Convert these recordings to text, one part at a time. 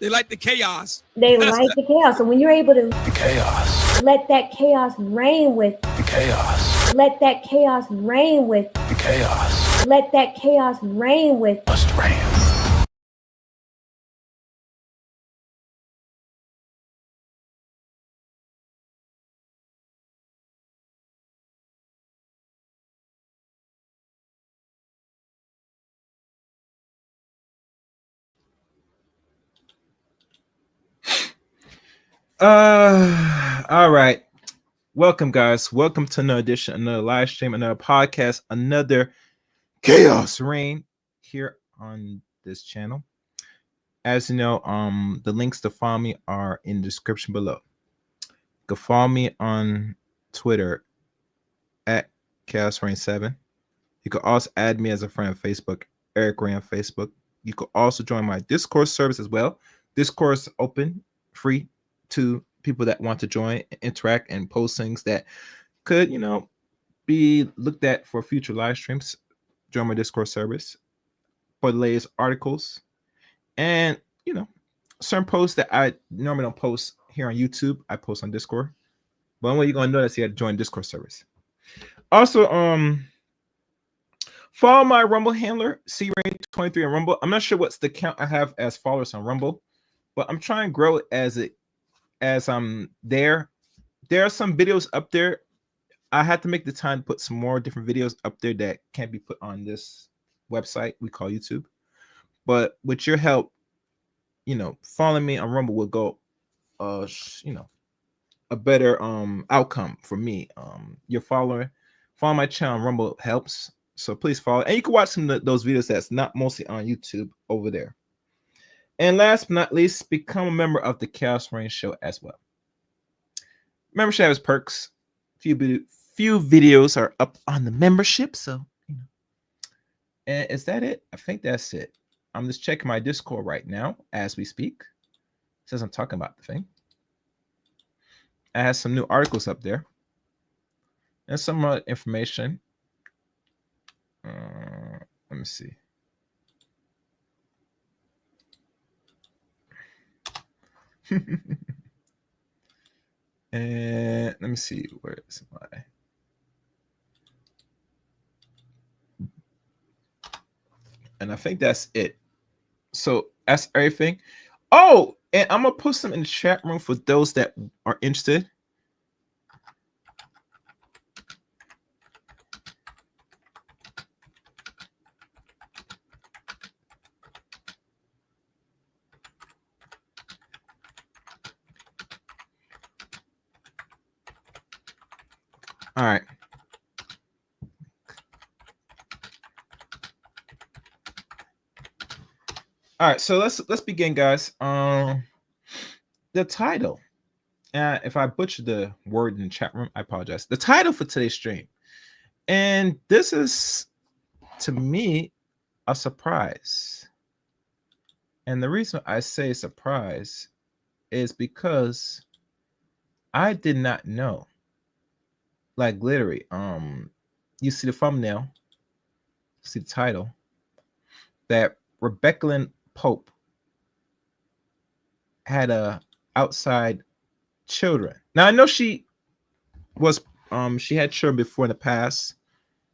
They like the chaos. They like the chaos. So when you're able to The chaos. let that chaos reign with, The chaos. let that chaos reign with, The chaos. let that chaos reign with. Must reign. All right. Welcome, guys. Welcome to another edition, another live stream, another podcast, another chaos reign here on this channel. As you know, the links to follow me are in the description below. You can follow me on Twitter at Chaos Reign 7. You can also add me as a friend on Facebook, Eric Ray on Facebook. You can also join my Discord service as well. Discord is open, free to people that want to join, interact, and post things that could, be looked at for future live streams. Join my Discord service for the latest articles and, certain posts that I normally don't post here on YouTube. I post on Discord. But when you're going to notice, you got to join Discord service. Also, follow my Rumble handler, CRain23 on Rumble. I'm not sure what's the count I have as followers on Rumble, but I'm trying to grow it as I'm there. There are some videos up there. I had to make the time to put some more different videos up there that can't be put on this website we call YouTube. But with your help, following me on Rumble will go, a better outcome for me. Your follow my channel on Rumble helps. So please follow. And you can watch some of those videos that's not mostly on YouTube over there. And last but not least, become a member of the Chaos Reign Show as well. Membership has perks. Few videos are up on the membership. So, And is that it? I think that's it. I'm just checking my Discord right now as we speak. It says I'm talking about the thing. I have some new articles up there. And some information. Let me see. And let me see, where is my? And I think that's it. So that's everything. Oh, and I'm gonna put some in the chat room for those that are interested. All right. All right, so let's begin, guys. The title. If I butchered the word in the chat room, I apologize. The title for today's stream, and this is to me a surprise. And the reason I say surprise is because I did not know. Like literally, you see the thumbnail, see the title, that Rebecca Lynn Pope had outside children. Now I know she was she had children before in the past,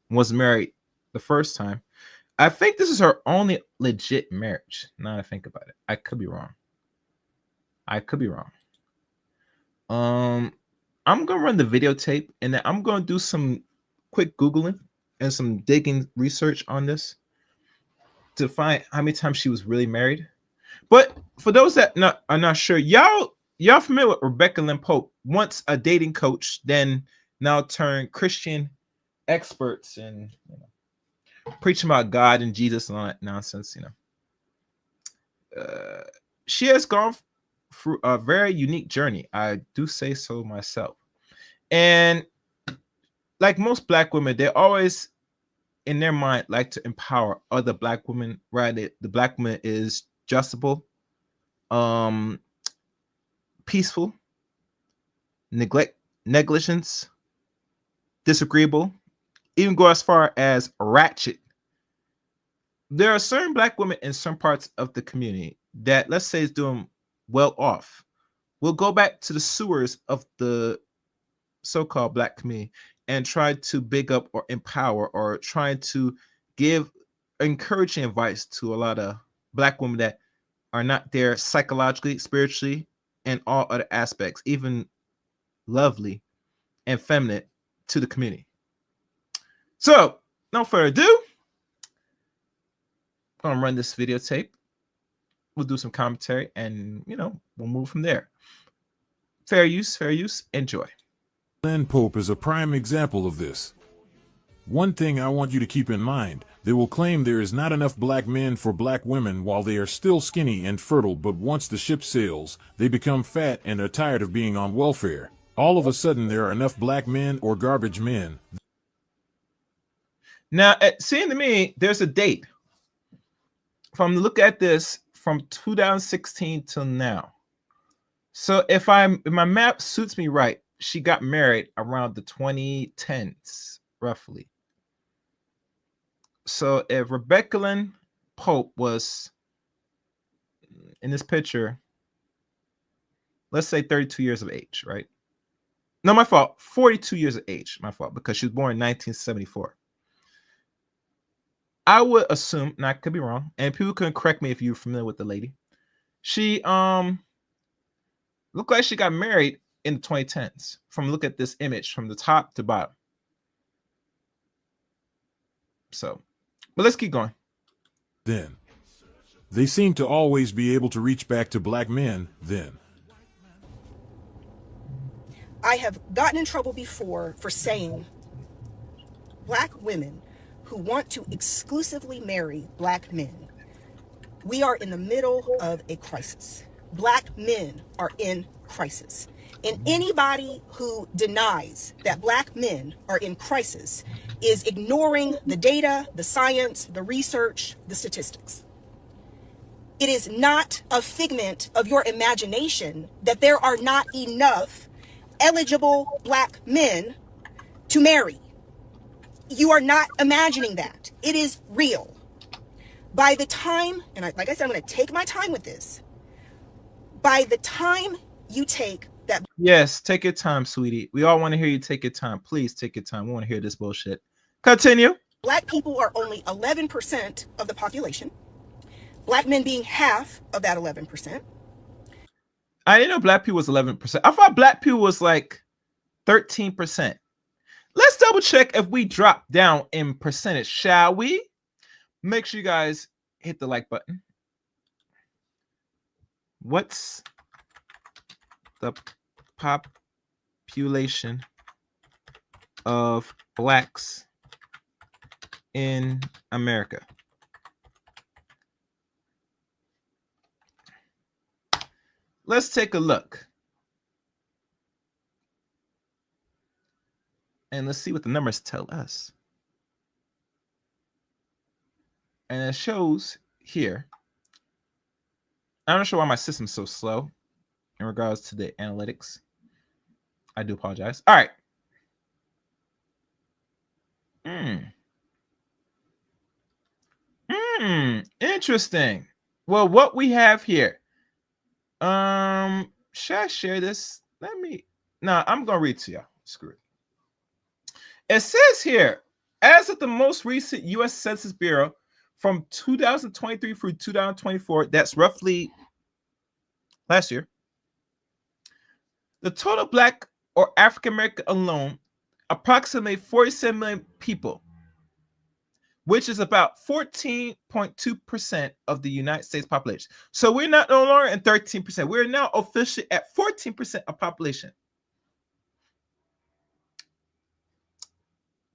was married the first time. I think this is her only legit marriage. Now I think about it. I could be wrong. I'm gonna run the videotape and then I'm gonna do some quick Googling and some digging research on this to find how many times she was really married. But for those that are not sure, y'all familiar with Rebecca Lynn Pope, once a dating coach, then now turned Christian experts and preaching about God and Jesus and all that nonsense. She has gone through a very unique journey. I do say so myself. And like most Black women, they always in their mind like to empower other Black women, right? The Black woman is justable, peaceful, negligence, disagreeable, even go as far as ratchet. There are certain Black women in some parts of the community that, let's say, is doing well off will go back to the sewers of the so-called Black community and try to big up or empower or try to give encouraging advice to a lot of Black women that are not there psychologically, spiritually, and all other aspects, even lovely and feminine to the community. So, no further ado, I'm gonna run this videotape. We'll do some commentary, and we'll move from there. Fair use. Enjoy. Lynn Pope is a prime example of this. One thing I want you to keep in mind, they will claim there is not enough Black men for Black women while they are still skinny and fertile, but once the ship sails, they become fat and are tired of being on welfare. All of a sudden there are enough Black men or garbage men. Now, it seems to me there's a date. From the look at this, from 2016 till now. So if my map suits me right, she got married around the 2010s, roughly. So if Rebecca Lynn Pope was in this picture, let's say 32 years of age, right? No, my fault. 42 years of age, my fault, because she was born in 1974. I would assume, and I could be wrong, and people can correct me if you're familiar with the lady. She looked like she got married in the 2010s. From look at this image from the top to bottom. So, but let's keep going. Then they seem to always be able to reach back to Black men then. I have gotten in trouble before for saying Black women who want to exclusively marry Black men. We are in the middle of a crisis. Black men are in crisis. And anybody who denies that Black men are in crisis is ignoring the data, the science, the research, the statistics. It is not a figment of your imagination that there are not enough eligible Black men to marry. You are not imagining that. It is real. By the time, and like I said, I'm going to take my time with this. By the time you take that. Yes, take your time, sweetie. We all want to hear you take your time. Please take your time. We want to hear this bullshit. Continue. Black people are only 11% of the population. Black men being half of that 11%. I didn't know Black people was 11%. I thought Black people was like 13%. Let's double check if we drop down in percentage, shall we? Make sure you guys hit the like button. What's the population of Blacks in America? Let's take a look. And let's see what the numbers tell us. And it shows here. I'm not sure why my system's so slow in regards to the analytics. I do apologize. All right. Interesting. Well, what we have here. Should I share this? No, I'm gonna read to y'all. Screw it. It says here, as of the most recent U.S. Census Bureau from 2023 through 2024, that's roughly last year, the total Black or African American alone, approximately 47 million people, which is about 14.2% of the United States population. So we're not no longer at 13%. We're now officially at 14% of population.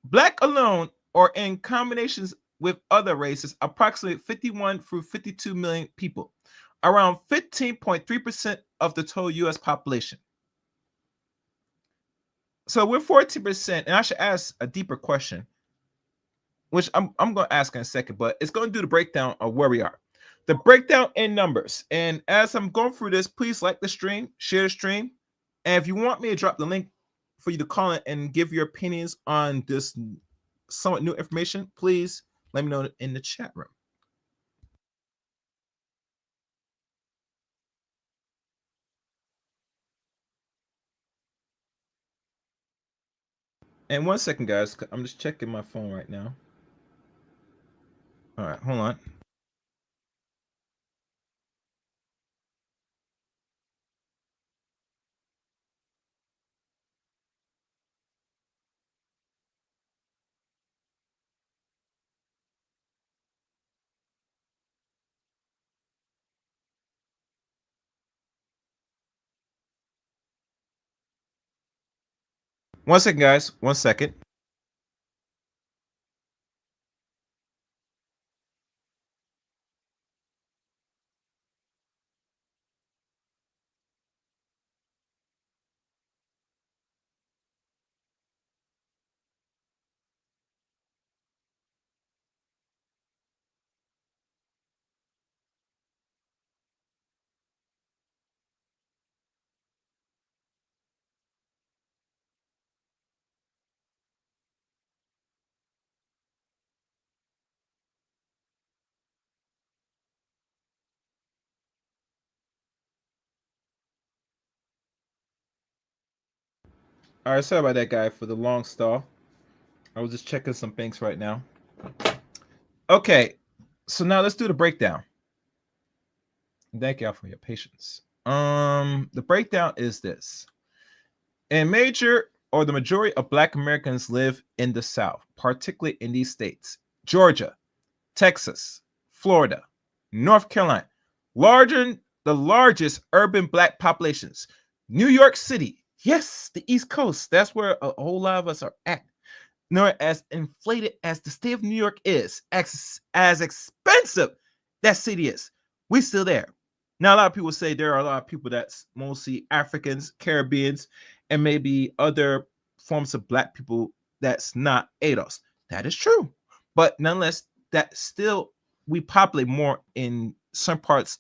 Black alone, or in combinations with other races, approximately 51 through 52 million people, around 15.3% of the total U.S. population. So we're 14%, and I should ask a deeper question, which I'm going to ask in a second, but it's going to do the breakdown of where we are. The breakdown in numbers. And as I'm going through this, please like the stream, share the stream, and if you want me to drop the link for you to call it and give your opinions on this somewhat new information, please let me know in the chat room. And 1 second, guys. I'm just checking my phone right now. All right, hold on. One second, guys. 1 second. All right, sorry about that, guy, for the long stall. I was just checking some things right now. Okay, so now let's do the breakdown. Thank y'all for your patience. The breakdown is this. And major or the majority of Black Americans live in the South, particularly in these states: Georgia, Texas, Florida, North Carolina. The largest urban Black populations. New York City, yes, the East Coast. That's where a whole lot of us are at. Nor as inflated as the state of New York is, as expensive that city is, we still there. Now, a lot of people say there are a lot of people that's mostly Africans, Caribbeans, and maybe other forms of Black people that's not ADOS. That is true. But nonetheless, that still we populate more in some parts,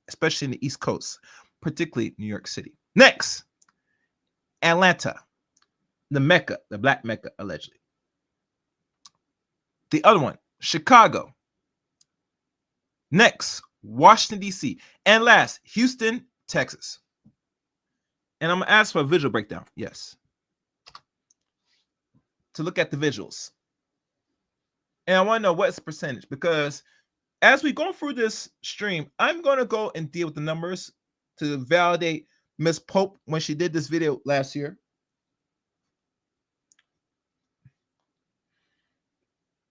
especially in the East Coast, particularly New York City. Next, Atlanta, the Mecca, the Black Mecca, allegedly. The other one, Chicago. Next, Washington, D.C. And last, Houston, Texas. And I'm going to ask for a visual breakdown. Yes. To look at the visuals. And I want to know what's the percentage, because as we go through this stream, I'm going to go and deal with the numbers to validate Miss Pope when she did this video last year.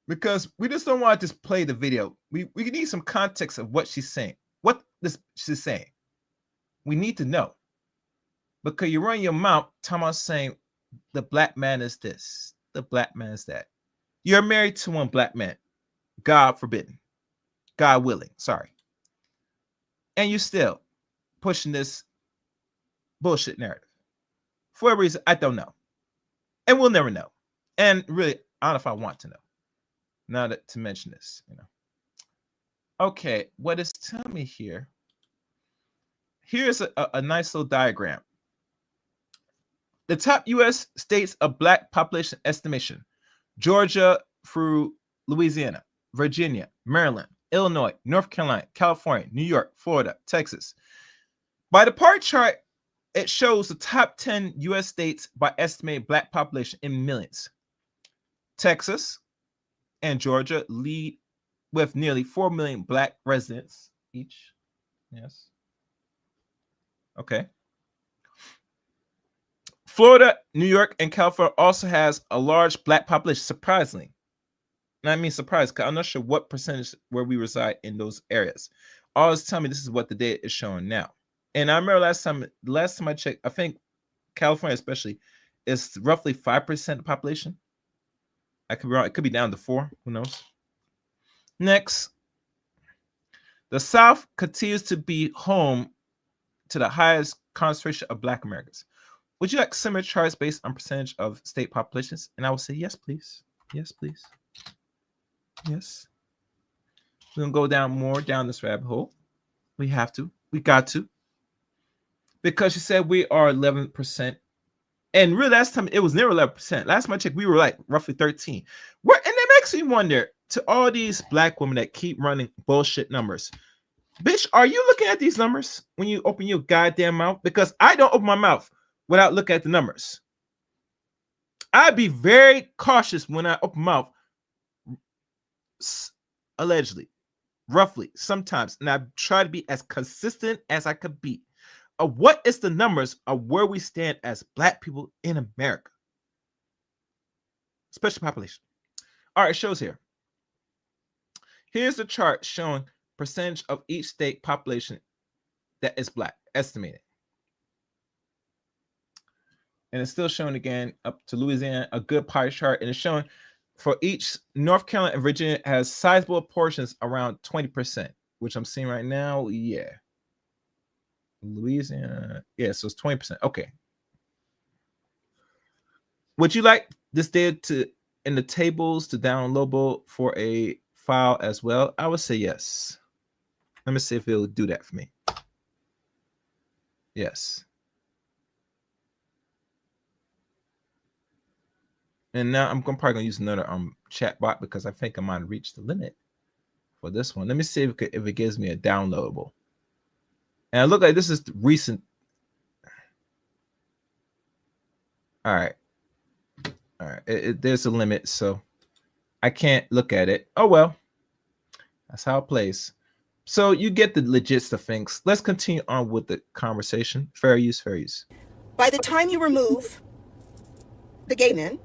Because we just don't want to just play the video. We need some context of what she's saying. What she's saying. We need to know. Because you run your mouth, Thomas saying the Black man is this, the Black man is that. You're married to one Black man. God forbidden. God willing. Sorry. And you're still pushing this bullshit narrative. For a reason, I don't know. And we'll never know. And really, I don't know if I want to know. Now that to mention this, Okay, what it's telling me here. Here's a nice little diagram. The top U.S. states of Black population estimation: Georgia through Louisiana, Virginia, Maryland, Illinois, North Carolina, California, New York, Florida, Texas. By the pie chart, it shows the top 10 U.S. states by estimated Black population in millions. Texas and Georgia lead with nearly 4 million Black residents each. Yes. Okay. Florida, New York, and California also has a large Black population, surprisingly. And I mean surprised, because I'm not sure what percentage where we reside in those areas. Always tell me this is what the data is showing now. And I remember last time I checked, I think California especially is roughly 5% of the population. I could be wrong. It could be down to 4. Who knows? Next, the South continues to be home to the highest concentration of Black Americans. Would you like similar charts based on percentage of state populations? And I will say, yes, please. Yes, please. Yes. We're going to go down more down this rabbit hole. We have to. We got to. Because you said we are 11%. And really, last time, it was never 11%. Last time I checked, we were like roughly 13. And it makes me wonder, to all these Black women that keep running bullshit numbers, bitch, are you looking at these numbers when you open your goddamn mouth? Because I don't open my mouth without looking at the numbers. I'd be very cautious when I open mouth, allegedly, roughly, sometimes, and I try to be as consistent as I could be. What is the numbers of where we stand as Black people in America, special population? All right, it shows here. Here's the chart showing percentage of each state population that is Black, estimated. And it's still showing again up to Louisiana, a good pie chart. And it's showing for each North Carolina and Virginia has sizable portions around 20%, which I'm seeing right now. Yeah. Louisiana. Yeah, so it's 20%. Okay. Would you like this data to in the tables to downloadable for a file as well? I would say yes. Let me see if it'll do that for me. Yes. And now I'm probably gonna use another chat bot because I think I might have reached the limit for this one. Let me see if it gives me a downloadable. And I look like this is recent. All right. All right. There's a limit, so I can't look at it. Oh well. That's how it plays. So you get the legit of things. Let's continue on with the conversation. Fair use, fair use. By the time you remove the gay men,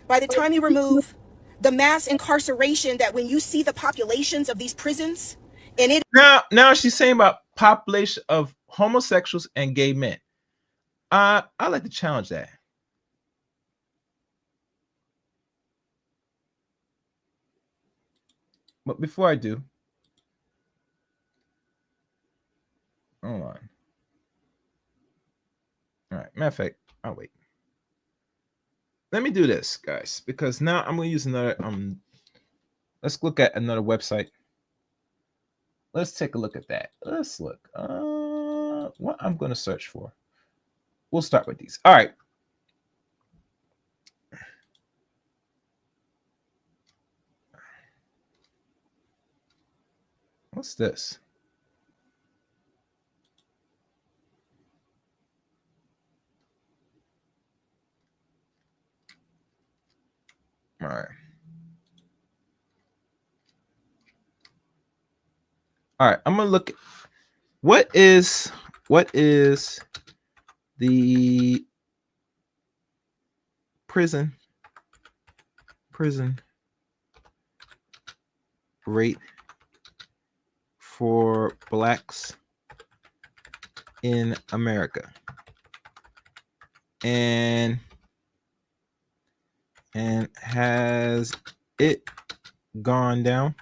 by the time you remove the mass incarceration, that when you see the populations of these prisons, and it now she's saying about population of homosexuals and gay men. I like to challenge that. But before I do, hold on. All right, matter of fact, I'll wait. Let me do this, guys, because now I'm going to use another, let's look at another website. Let's take a look at that. Let's look, what I'm going to search for. We'll start with these. All right. What's this? All right. All right, I'm gonna look at what is the prison rate for Blacks in America, and has it gone down?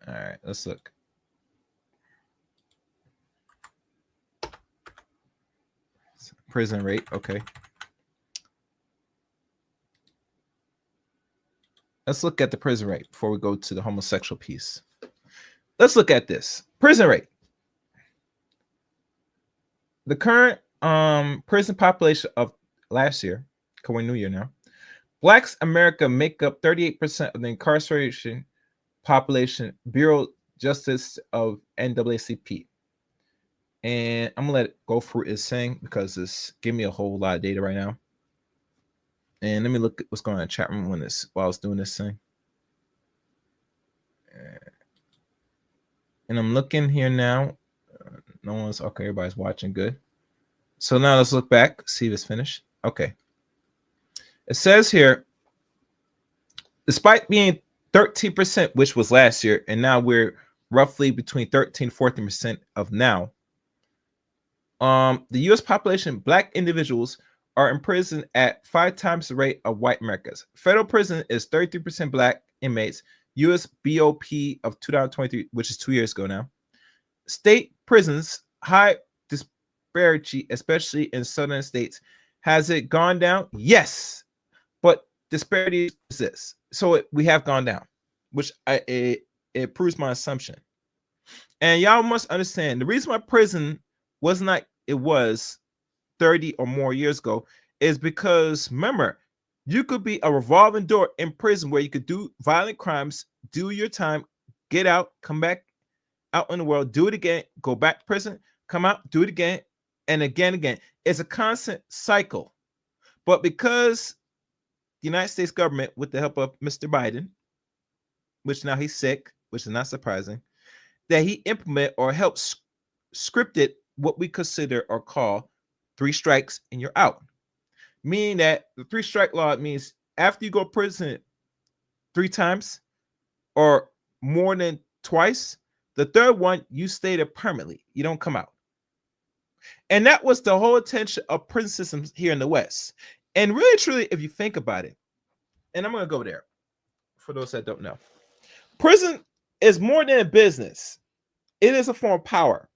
All right, let's look. Prison rate, okay. Let's look at the prison rate before we go to the homosexual piece. Let's look at this. Prison rate. The current prison population of last year, coming new year now, Blacks America make up 38% of the incarceration population, Bureau Justice of NAACP. And I'm gonna let it go through its thing because it's giving me a whole lot of data right now. And let me look at what's going on in the chat room while I was doing this thing. And I'm looking here now. No one's okay. Everybody's watching. Good. So now let's look back, see if it's finished. Okay. It says here, despite being 13%, which was last year, and now we're roughly between 13 and 14% of now. The U.S. population, Black individuals are in prison at 5 times the rate of white Americans. Federal prison is 33% Black inmates. U.S. BOP of 2023, which is 2 years ago now. State prisons, high disparity, especially in southern states. Has it gone down? Yes, but disparity exists. So we have gone down, which it proves my assumption. And y'all must understand the reason why prison was not it was 30 or more years ago is because remember, you could be a revolving door in prison where you could do violent crimes, do your time, get out, come back out in the world, do it again, go back to prison, come out, do it again, and again. It's a constant cycle. But because the United States government, with the help of Mr. Biden, which now he's sick, which is not surprising, that he implement or helps scripted what we consider or call 3 strikes and you're out. Meaning that the 3 strike law means after you go to prison 3 times or more than twice, the third one, you stay there permanently. You don't come out. And that was the whole intention of prison systems here in the West. And really, truly, if you think about it, and I'm going to go there for those that don't know, prison is more than a business. It is a form of power.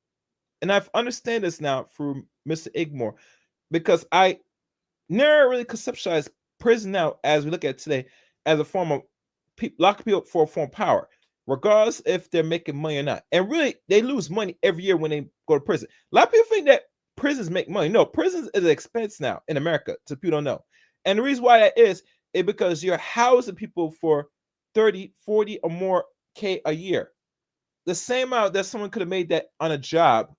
And I've understand this now through Mr. Igmore, because I never really conceptualized prison now, as we look at it today, as a form of locking people for a form of power, regardless if they're making money or not. And really, they lose money every year when they go to prison. A lot of people think that prisons make money. No, prisons is an expense now in America, so people don't know. And the reason why that is because you're housing people for 30, 40 or more K a year. The same amount that someone could have made that on a job,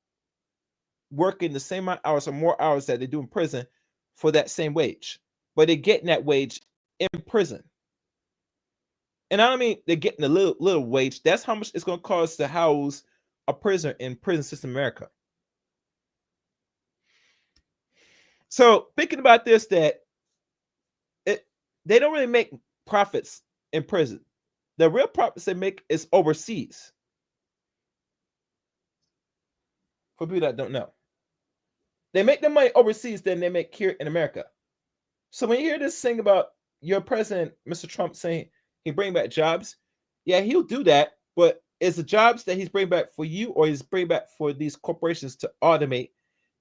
working the same amount of hours or more hours that they do in prison for that same wage. But they're getting that wage in prison. And I don't mean they're getting a little wage. That's how much it's going to cost to house a prisoner in prison system America. So thinking about this, that they don't really make profits in prison. The real profits they make is overseas. For people that don't know, they make their money overseas than they make here in America. So when you hear this thing about your president, Mr. Trump, saying he bring back jobs, yeah, he'll do that. But is the jobs that he's bringing back for you, or he's bringing back for these corporations to automate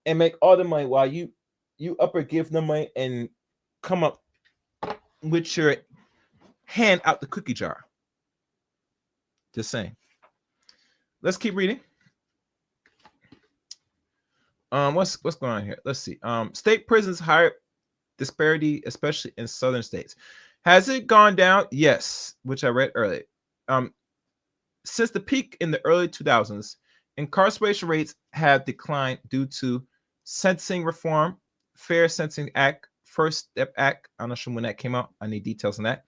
and make all the money while you upper give them money and come up with your hand out the cookie jar? Just saying. Let's keep reading. What's going on here? Let's see. State prisons higher disparity, especially in southern states. Has it gone down? Yes, which I read earlier. Since the peak in the early 2000s, incarceration rates have declined due to sentencing reform, Fair Sentencing Act, First Step Act. I'm not sure when that came out. I need details on that.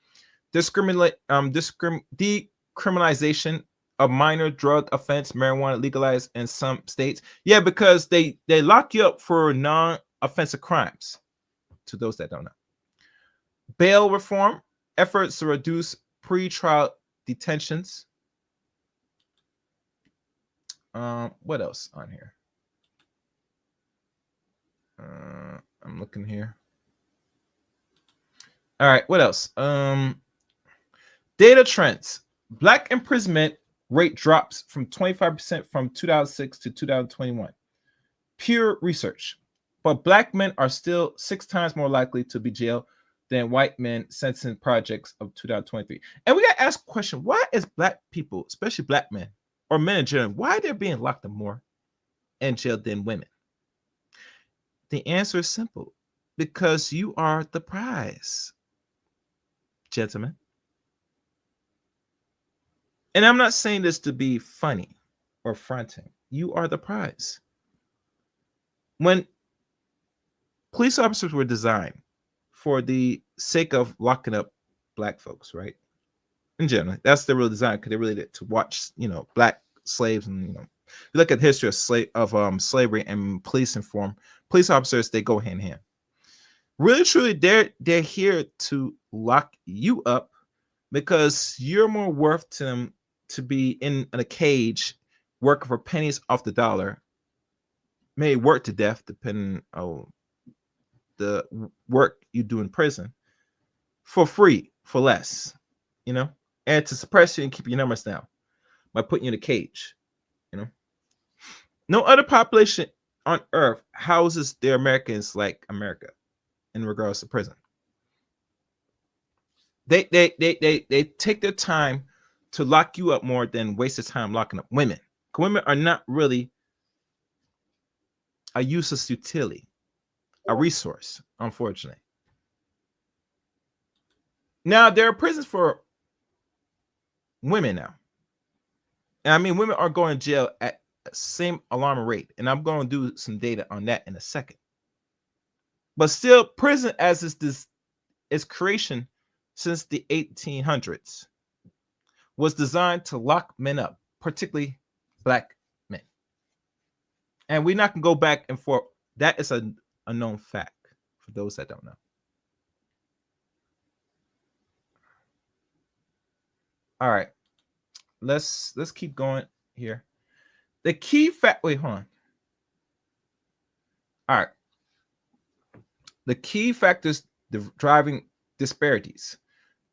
Decriminalization of minor drug offense, marijuana legalized in some states. Yeah, because they lock you up for non-offensive crimes. To those that don't know. Bail reform, efforts to reduce pre-trial detentions. What else on here? I'm looking here. All right, what else? Data trends. Black imprisonment rate drops from 25% from 2006 to 2021. Pure research. But black men are still 6 times more likely to be jailed than white men, sentencing projects of 2023. And we got to ask a question: why is black people, especially black men or men in general, why they're being locked up more and jailed than women? The answer is simple: because you are the prize, gentlemen. And I'm not saying this to be funny or fronting. You are the prize. When police officers were designed for the sake of locking up black folks, right? In general, that's the real design, because they really did to watch, black slaves, and you look at the history of slavery and police reform. Police officers, they go hand in hand. Really, truly, they're here to lock you up because you're more worth to them to be in a cage working for pennies off the dollar, may work to death depending on the work you do in prison, for free, for less, and to suppress you and keep your numbers down by putting you in a cage. No other population on earth houses their Americans like America in regards to prison. They take their time to lock you up more than waste of time locking up women. Women are not really a useless utility, a resource, unfortunately. Now, there are prisons for women now. And I mean, women are going to jail at the same alarming rate. And I'm going to do some data on that in a second. But still, prison as its creation since the 1800s was designed to lock men up, particularly black men. And we're not going to go back and forth. That is a known fact for those that don't know. All right. Let's keep going here. The key fact, wait, hold on. All right. The key factors driving disparities.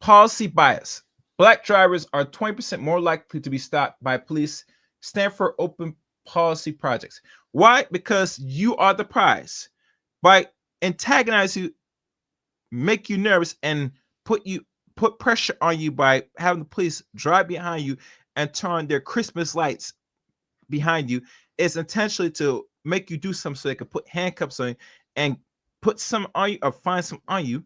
Policy bias. Black drivers are 20% more likely to be stopped by police. Stanford Open Policy Projects. Why? Because you are the prize. By antagonizing you, make you nervous, and put pressure on you by having the police drive behind you and turn their Christmas lights behind you, is intentionally to make you do something so they can put handcuffs on you and put some on you or find some on you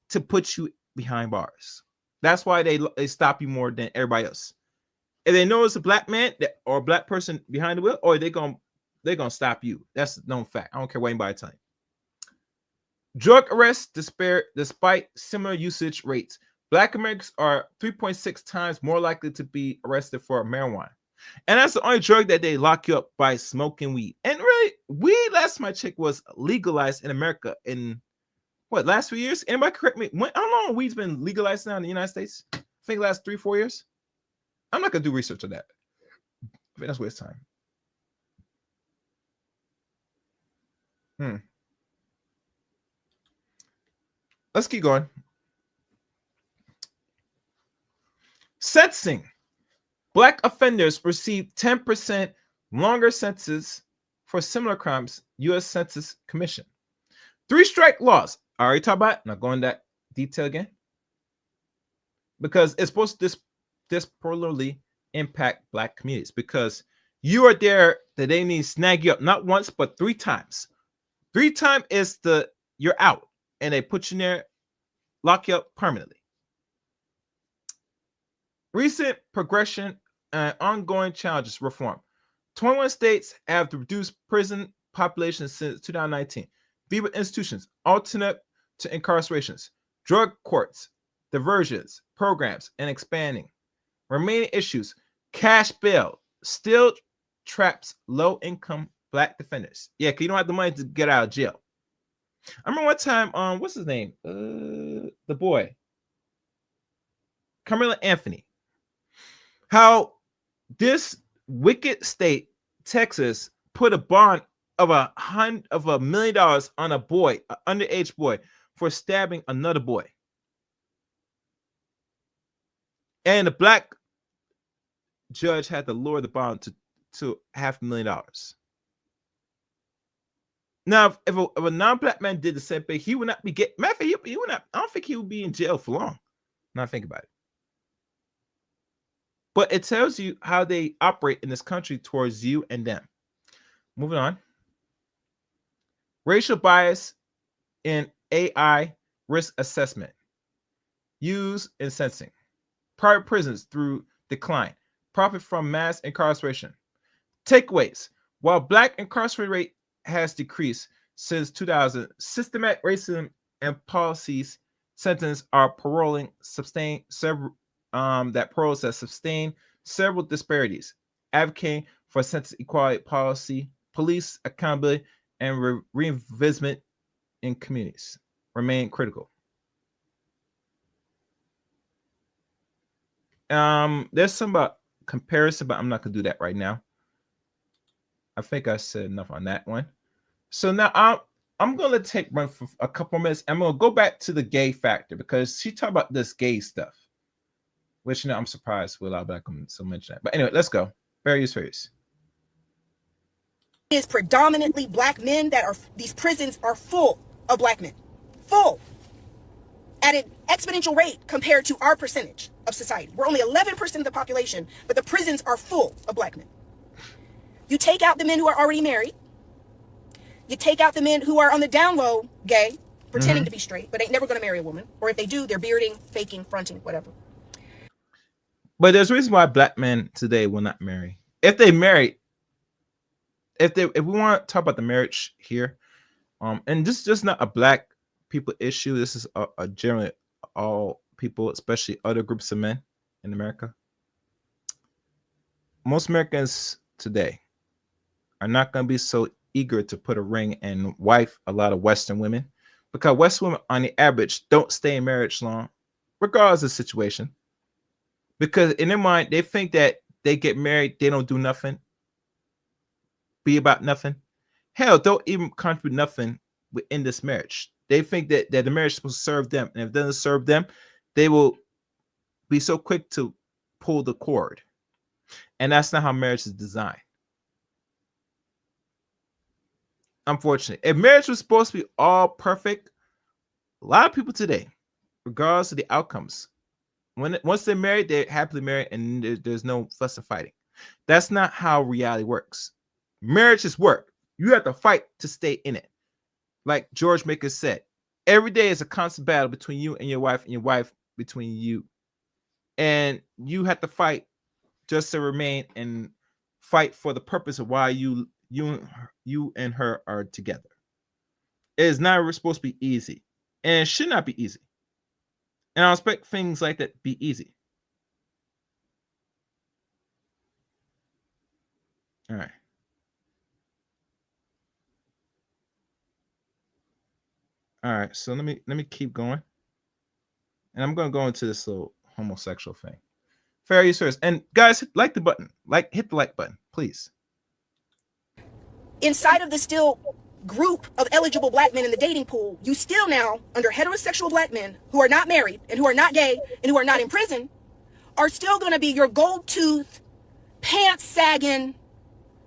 to put you behind bars. That's why they stop you more than everybody else. If they know it's a black man or a black person behind the wheel, or they're gonna stop you. That's a known fact. I don't care what anybody tell you. Drug arrests despite similar usage rates. Black Americans are 3.6 times more likely to be arrested for marijuana. And that's the only drug that they lock you up by smoking weed. And really, weed, last my check, was legalized in America in what, last few years? Anybody correct me? How long weed's been legalized now in the United States? I think last 3-4 years. I'm not gonna do research on that. That's waste time. Let's keep going. Sentencing. Black offenders receive 10% longer sentences for similar crimes. U.S. Census Commission. 3-strike laws. I already talked about it. I'm not going into that detail again. Because it's supposed to disproportionately impact black communities. Because you are there that they need to snag you up not once, but 3 times. 3 times is you're out. And they put you in there, lock you up permanently. Recent progression and ongoing challenges. Reform. 21 states have reduced prison population since 2019. Fewer institutions, alternate to incarcerations, drug courts, diversions, programs, and expanding. Remaining issues. Cash bail still traps low-income black defenders. Yeah, because you don't have the money to get out of jail. I remember one time, what's his name? The boy. Carmelo Anthony. How this wicked state, Texas, put a bond of $1 million on a boy, an underage boy, for stabbing another boy. And the black judge had to lower the bond to $500,000. Now, if a non-black man did the same thing, he would not be getting. Matter of fact, he would not. I don't think he would be in jail for long. Now think about it. But it tells you how they operate in this country towards you and them. Moving on. Racial bias in AI risk assessment. Use in sentencing. Private prisons through decline. Profit from mass incarceration. Takeaways. While black incarceration rate has decreased since 2000, systematic racism and policies sentence are paroling sustain several that process sustain several disparities, advocating for sentence equality policy, police accountability, and reinvestment in communities remain critical. There's some about comparison, but I'm not gonna do that right now. I think I said enough on that one. So now I'm gonna take run for a couple minutes. I'm gonna go back to the gay factor because she talked about this gay stuff, which I'm surprised with a lot of black women so mention that. But anyway, let's go. Various. It is predominantly black men these prisons are full of black men, full, at an exponential rate compared to our percentage of society. We're only 11% of the population, but the prisons are full of black men. You take out the men who are already married. You take out the men who are on the down low, gay, pretending to be straight, but ain't never going to marry a woman. Or if they do, they're bearding, faking, fronting, whatever. But there's a reason why black men today will not marry. If they marry, if we want to talk about the marriage here, and this is just not a black people issue. This is a generally all people, especially other groups of men in America. Most Americans today are not going to be so eager to put a ring and wife a lot of Western women, because Western women, on the average, don't stay in marriage long, regardless of the situation. Because in their mind, they think that they get married, they don't do nothing, be about nothing. Hell, don't even contribute nothing within this marriage. They think that the marriage is supposed to serve them, and if it doesn't serve them, they will be so quick to pull the cord. And that's not how marriage is designed. Unfortunately, if marriage was supposed to be all perfect, a lot of people today, regardless of the outcomes, once they're married, they're happily married, and there's no fuss and fighting. That's not how reality works. Marriage is work. You have to fight to stay in it. Like George Maker said, every day is a constant battle between you and your wife between you. And you have to fight just to remain and fight for the purpose of why you and her are together. It is not supposed to be easy, and it should not be easy. And I expect things like that be easy. All right. All right. So let me keep going. And I'm going to go into this little homosexual thing. Fair use first. And guys, like the button. Hit the like button, please. Inside of the still group of eligible black men in the dating pool, you still now, under heterosexual black men who are not married and who are not gay and who are not in prison, are still going to be your gold tooth, pants sagging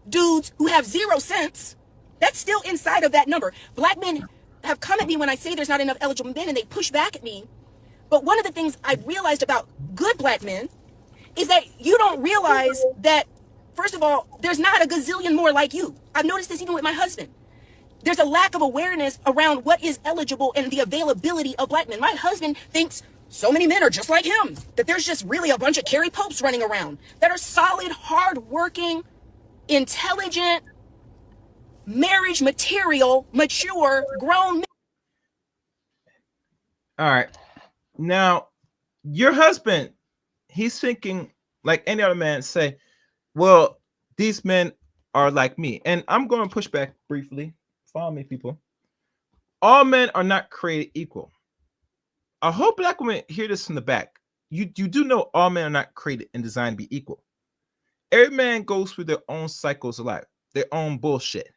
dudes who have 0 sense. That's still inside of that number. Black men have come at me when I say there's not enough eligible men, and they push back at me. But one of the things I realized about good black men is that you don't realize that, first of all, there's not a gazillion more like you. I've noticed this even with my husband. There's a lack of awareness around what is eligible and the availability of black men. My husband thinks so many men are just like him, that there's just really a bunch of Carrie Popes running around that are solid, hardworking, intelligent, marriage material, mature, grown men. All right. Now, your husband, he's thinking like any other man, say, well, these men are like me. And I'm going to push back briefly. Follow me, people. All men are not created equal. I hope black women hear this from the back. You do know all men are not created and designed to be equal. Every man goes through their own cycles of life, their own bullshit.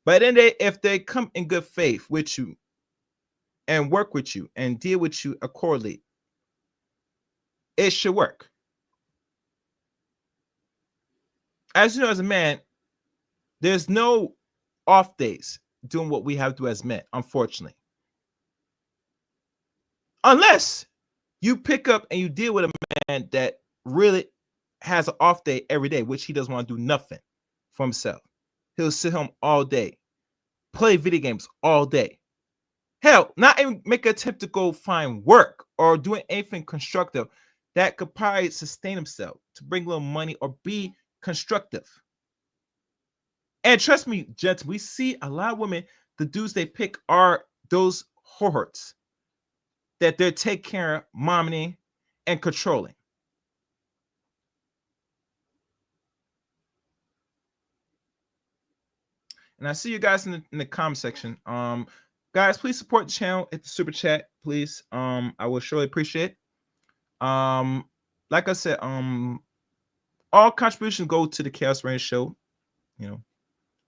But then if they come in good faith with you and work with you and deal with you accordingly, it should work. As you know, as a man, there's no off days doing what we have to do as men, unfortunately. Unless you pick up and you deal with a man that really has an off day every day, which he doesn't want to do nothing for himself. He'll sit home all day, play video games all day. Hell, not even make an attempt to go find work or doing anything constructive that could probably sustain himself, to bring a little money or be constructive. And trust me, gents, we see a lot of women, the dudes they pick are those whores that they're taking care of, momming and controlling. And I see you guys in the comment section. Guys, please support the channel. Hit the super chat, please. I will surely appreciate it. Like I said, all contributions go to the Chaos Reign Show. You know,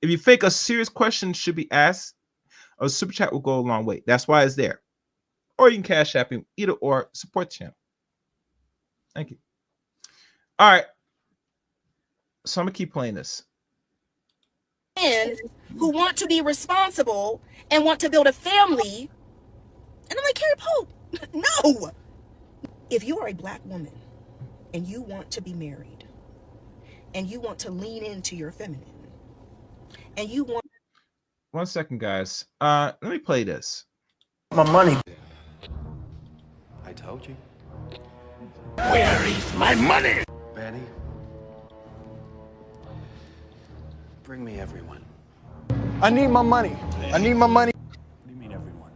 if you think a serious question should be asked, a super chat will go a long way. That's why it's there. Or you can cash app him, either or, support the channel. Thank you. All right. So I'm gonna keep playing this. Men who want to be responsible and want to build a family. And I'm like, Carrie Pope, no. If you are a black woman and you want to be married and you want to lean into your feminine and you want... 1 second, guys. Let me play this. My money. I told you. Where is my money? Betty, bring me everyone. I need my money. I need my money. What do you mean everyone?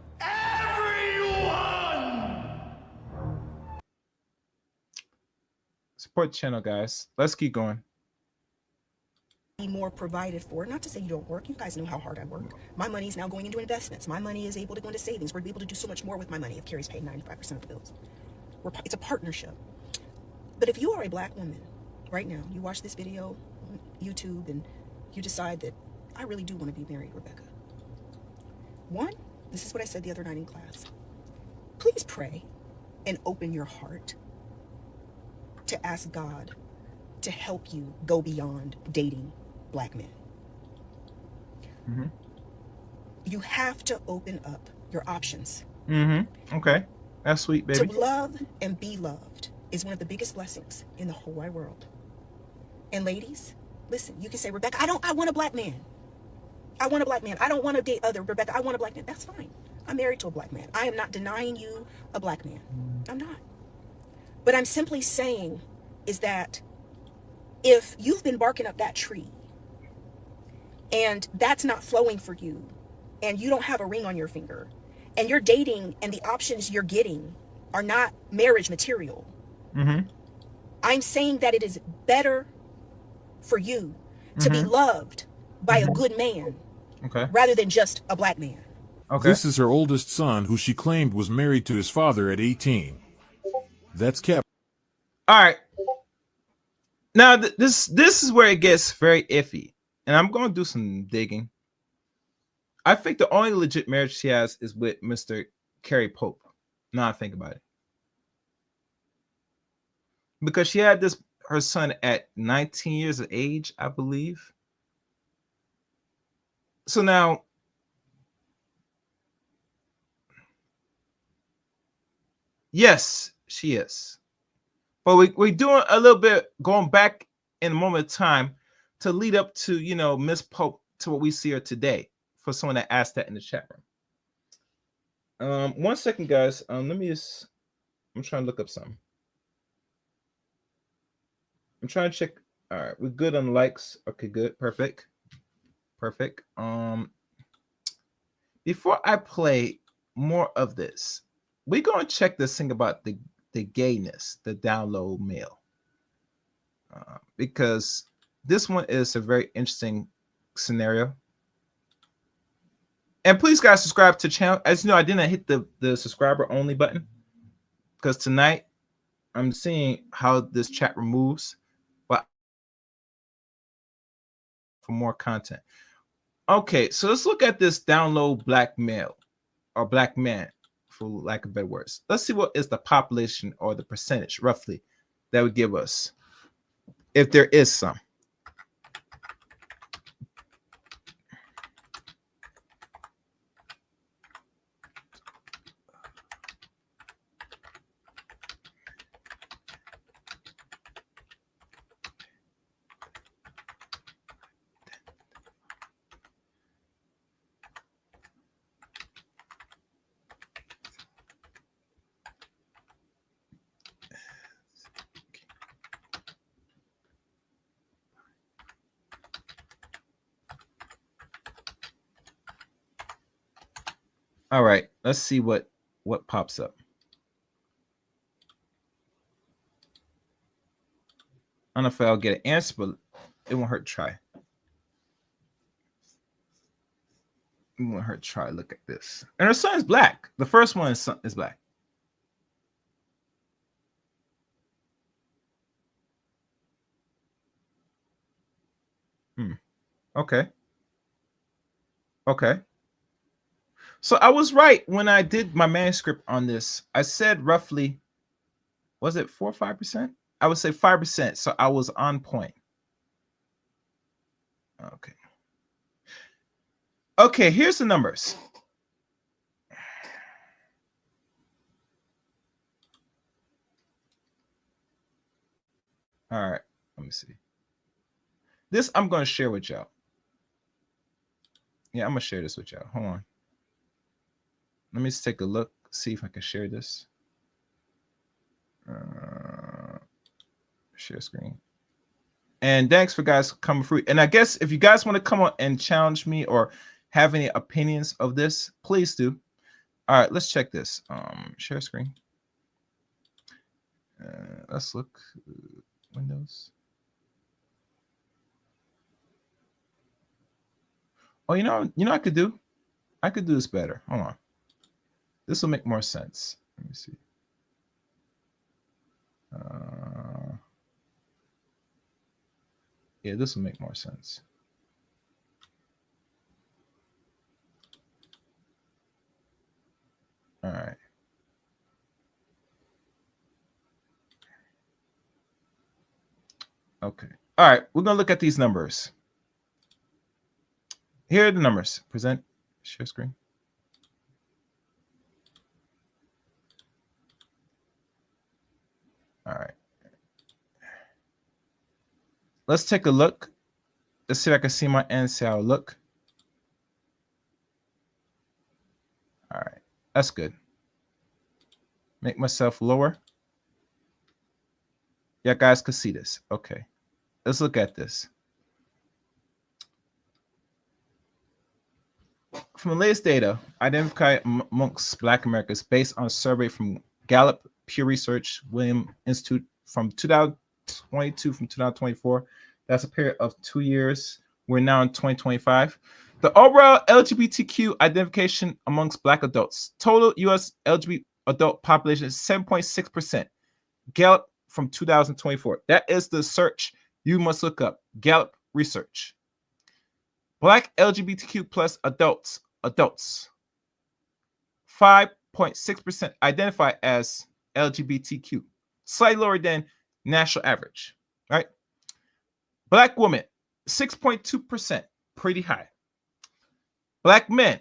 Support the channel, guys. Let's keep going. Be more provided for. Not to say you don't work. You guys know how hard I work. My money is now going into investments. My money is able to go into savings. We're able to do so much more with my money if Carrie's paid 95% of the bills. It's a partnership. But if you are a black woman right now, you watch this video on YouTube and you decide that I really do want to be married, Rebecca. One, this is what I said the other night in class. Please pray and open your heart to ask God to help you go beyond dating black men. Mm-hmm. You have to open up your options. Mm-hmm. Okay. That's sweet, baby. To love and be loved is one of the biggest blessings in the whole wide world. And ladies, listen, you can say, Rebecca, I want a black man. I want a black man. I don't want to date other Rebecca. I want a black man. That's fine. I'm married to a black man. I am not denying you a black man. I'm not. But I'm simply saying is that if you've been barking up that tree and that's not flowing for you and you don't have a ring on your finger and you're dating and the options you're getting are not marriage material, I'm saying that it is better for you to be loved by a good man rather than just a black man. This is her oldest son, who she claimed was married to his father at 18. That's kept. All right. Now, this is where it gets very iffy. And I'm going to do some digging. I think the only legit marriage she has is with Mr. Carrie Pope. Now I think about it. Because she had her son at 19 years of age, I believe. So now, yes, she is. But we're doing a little bit, going back in a moment of time to lead up to, Miss Pope, to what we see her today, for someone that asked that in the chat room. 1 second, guys. I'm trying to look up something. I'm trying to check. All right, we're good on likes. Okay, good. Perfect. Before I play more of this, we're going to check this thing about the gayness, the down low male. Because this one is a very interesting scenario. And please, guys, subscribe to the channel. As you know, I didn't hit the subscriber only button because tonight I'm seeing how this chat removes, but for more content. Okay, so let's look at this down low black male or black man, for lack of better words. Let's see what is the population or the percentage roughly that would give us, if there is some. All right, let's see what pops up. I don't know if I'll get an answer, but it won't hurt to try. It won't hurt to try. Look at this. And her son is black. The first one is black. Okay. So I was right when I did my manuscript on this. I said roughly, was it 4 or 5%? I would say 5%. So I was on point. Okay, here's the numbers. All right, let me see. This I'm going to share with y'all. Yeah, I'm going to share this with y'all. Hold on. Let me just take a look, see if I can share this. Share screen. And thanks for guys coming through. And I guess if you guys want to come on and challenge me or have any opinions of this, please do. All right, let's check this. Share screen. Let's look. Windows. Oh, you know I could do this better. Hold on. This will make more sense. Let me see. Yeah, this will make more sense. All right. Okay. All right. We're going to look at these numbers. Here are the numbers. Present. Share screen. All right. Let's take a look. Let's see if I can see my end, see how it look. All right. That's good. Make myself lower. Yeah, guys could see this. Okay. Let's look at this. From the latest data, identified amongst Black Americans based on a survey from Gallup, Pew Research, William Institute from 2022 from 2024. That's a period of 2 years. We're now in 2025. The overall LGBTQ identification amongst Black adults. Total U.S. LGBT adult population is 7.6%. Gallup from 2024. That is the search you must look up. Gallup research. Black LGBTQ plus adults. 5.6% identify as LGBTQ. Slightly lower than national average, right? Black women, 6.2%, pretty high. Black men,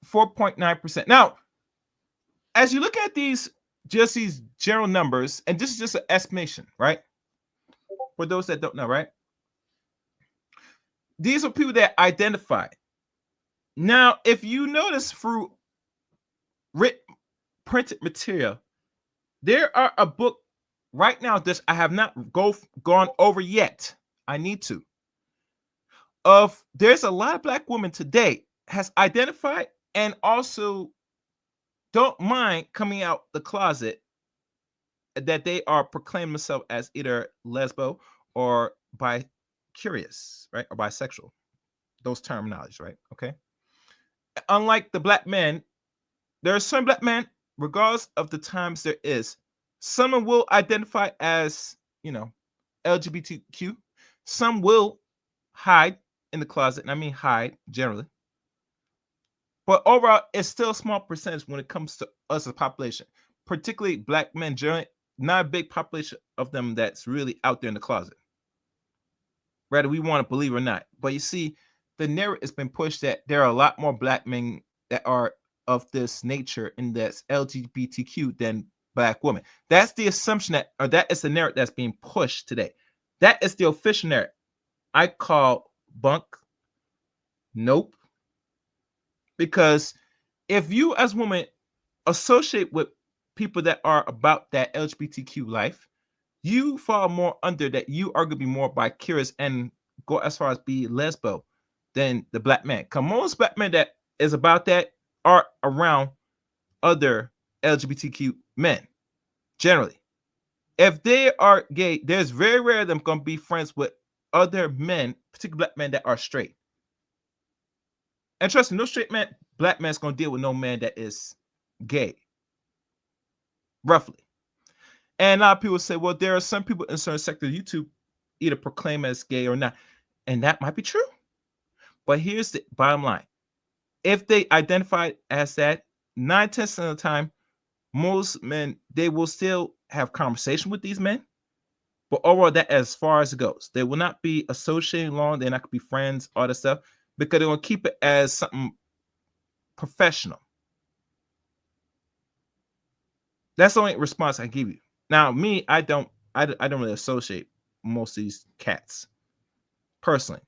4.9%. Now, as you look at these general numbers, and this is just an estimation, right? For those that don't know, right? These are people that identify. Now, if you notice through printed material, there are a book right now that I have not gone over yet. I need to. There's a lot of Black women today has identified and also don't mind coming out the closet that they are proclaiming themselves as either lesbo or bi-curious, right? Or bisexual. Those terminologies, right? Okay. Unlike the Black men, there are some Black men, regardless of the times there is, some will identify as, LGBTQ. Some will hide in the closet, and I mean hide generally. But overall, it's still a small percentage when it comes to us as a population, particularly Black men generally, not a big population of them that's really out there in the closet. Whether we want to believe or not. But you see, the narrative has been pushed that there are a lot more Black men that are of this nature and that's LGBTQ than Black women. That's the assumption that is the narrative that's being pushed today. That is the official narrative. I call bunk. Nope. Because if you as women associate with people that are about that LGBTQ life, you fall more under that. You are going to be more bi-curious and go as far as be lesbo than the Black man. Because most Black men that is about that are around other LGBTQ men, generally. If they are gay, there's very rare them going to be friends with other men, particularly Black men that are straight. And trust me, no straight man, Black man's going to deal with no man that is gay. Roughly. And a lot of people say, well, there are some people in certain sectors of YouTube either proclaim as gay or not. And that might be true. But here's the bottom line. If they identify as that, 9/10 of the time, most men, they will still have conversation with these men. But overall, that as far as it goes. They will not be associating long. They're not going to be friends, all that stuff. Because they're going to keep it as something professional. That's the only response I give you. Now, me, I don't really associate most of these cats personally.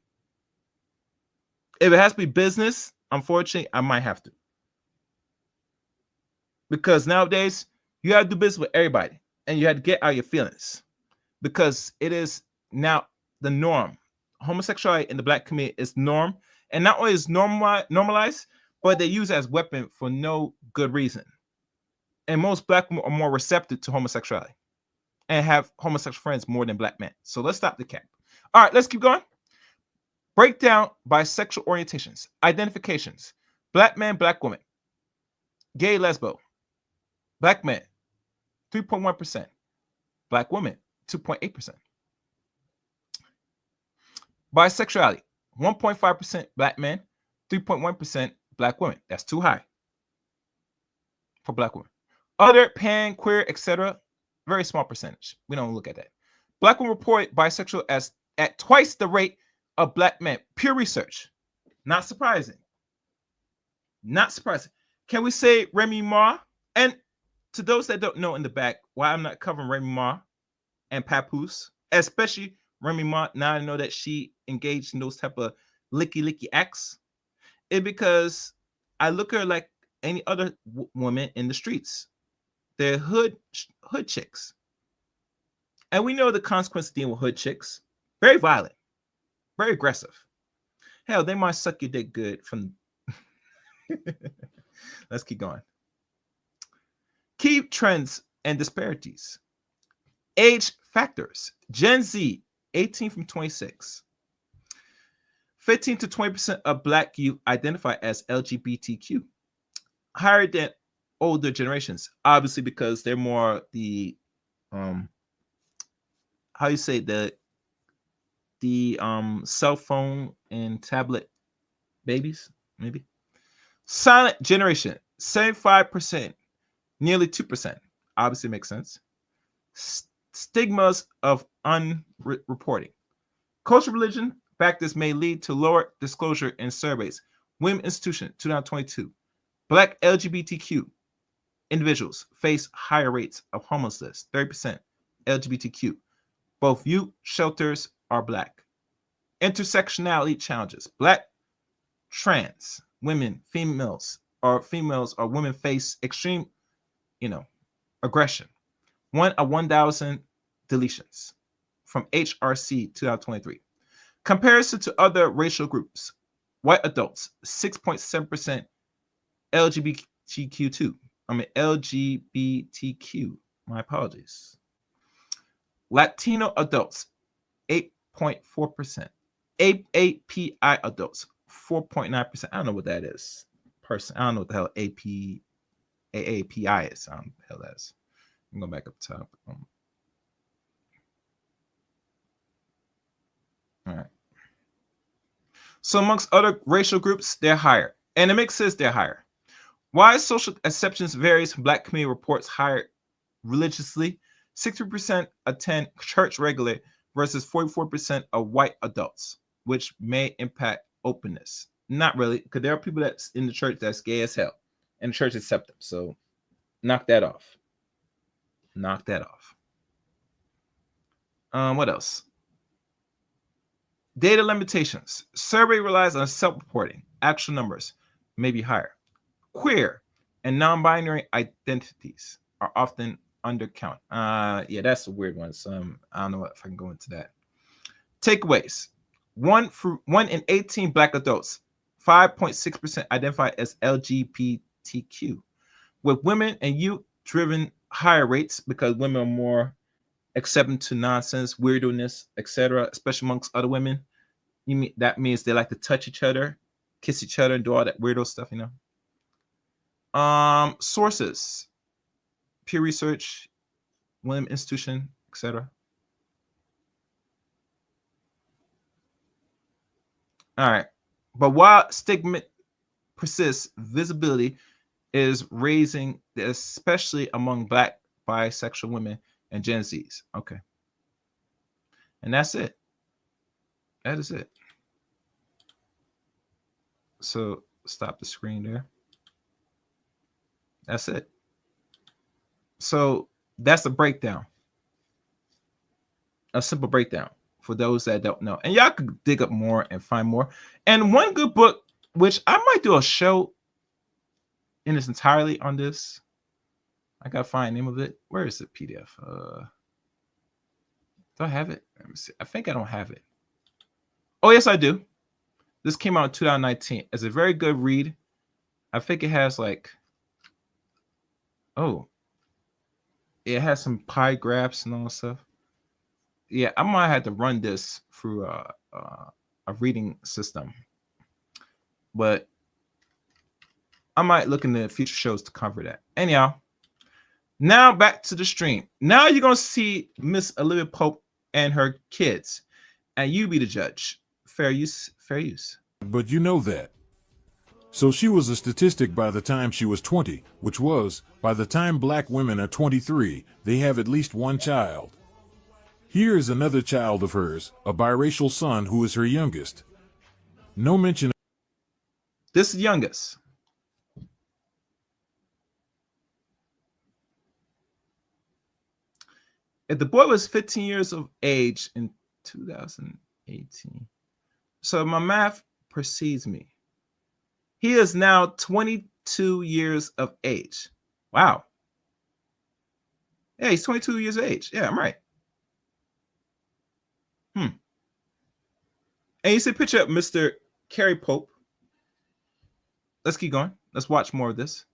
If it has to be business, unfortunately, I might have to. Because nowadays, you have to do business with everybody, and you have to get out your feelings. because it is now the norm. Homosexuality in the black community is norm, and not only is normalized, but they use it as weapon for no good reason. And most black men are more receptive to homosexuality and have homosexual friends more than black men. So let's stop the cap. All right, let's keep going. Breakdown by sexual orientations, identifications: black man, black woman, gay, lesbo, black men, 3.1%, black women, 2.8%. Bisexuality, 1.5% black men, 3.1% black women. That's too high for black women. Other, pan, queer, etc., very small percentage. We don't look at that. Black women report bisexual as at twice the rate of black men. Pure research. Not surprising. Not surprising. Can we say Remy Ma? And to those that don't know in the back, why I'm not covering Remy Ma and Papoose, especially Remy Ma, now I know that she engaged in those type of licky acts, it because I look at her like any other woman in the streets. They're hood chicks. And we know the consequence of dealing with hood chicks. Very violent, very aggressive. Hell, they might suck your dick good from... Let's keep going. Key trends and disparities. Age factors. Gen Z, 18 from 26. 15 to 20% of black youth identify as LGBTQ. Higher than older generations, obviously because they're more the how you say the cell phone and tablet babies, maybe. Silent generation, 75%, nearly 2%. Obviously makes sense. Stigmas of unreporting. Cultural religion factors may lead to lower disclosure in surveys. Women Institution, 2022. Black LGBTQ individuals face higher rates of homelessness, 30% LGBTQ. Both youth shelters are black. Intersectionality challenges. Black, trans, women, females or women face extreme, aggression. 1 of 1,000 deletions from HRC 2023. Comparison to other racial groups. White adults, 6.7% LGBTQ2. LGBTQ. My apologies. Latino adults, 8.4%. API adults, 4.9%. I don't know what that is. I don't know what the hell AAPI is. I don't know what the hell that is. I'm going back up top. All right. So amongst other racial groups, they're higher. And it makes sense they're higher. Why social acceptance varies from black community reports higher religiously. 60% attend church regularly versus 44% of white adults, which may impact openness. Not really, because there are people that's in the church that's gay as hell, and the church accept them. So knock that off. Knock that off. What else? Data limitations. Survey relies on self-reporting. Actual numbers may be higher. Queer and non-binary identities are often undercount. Yeah, that's a weird one. So I don't know if I can go into that. Takeaways. 1 in 18 black adults, 5.6% identify as LGBTQ, with women and youth driven higher rates because women are more accepting to nonsense, weirdness, etc., especially amongst other women. That means they like to touch each other, kiss each other, and do all that weirdo stuff, Sources. Peer research, William Institution, etc. All right. But while stigma persists, visibility is raising, especially among black, bisexual women and Gen Zs. Okay. And that's it. That is it. So stop the screen there. That's it. So that's a breakdown. A simple breakdown for those that don't know. And y'all could dig up more and find more. And one good book, which I might do a show in its entirely on this. I gotta find the name of it. Where is the PDF? Do I have it? Let me see. I think I don't have it. Oh, yes, I do. This came out in 2019. It's a very good read. I think it has like, oh, it has some pie graphs and all that stuff. Yeah, I might have to run this through a reading system, but I might look into future shows to cover that. Anyhow, now back to the stream. Now you're gonna see Miss Olivia Pope and her kids, and you be the judge. Fair use, fair use. But you know that. So she was a statistic by the time she was 20, which was, by the time black women are 23, they have at least one child. Here is another child of hers, a biracial son who is her youngest. No mention of This is youngest. If the boy was 15 years of age in 2018, so my math precedes me. He is now 22 years of age. Wow. Yeah, he's 22 years of age. Yeah, I'm right. And you see a picture of Mr. Kerry Pope. Let's keep going. Let's watch more of this.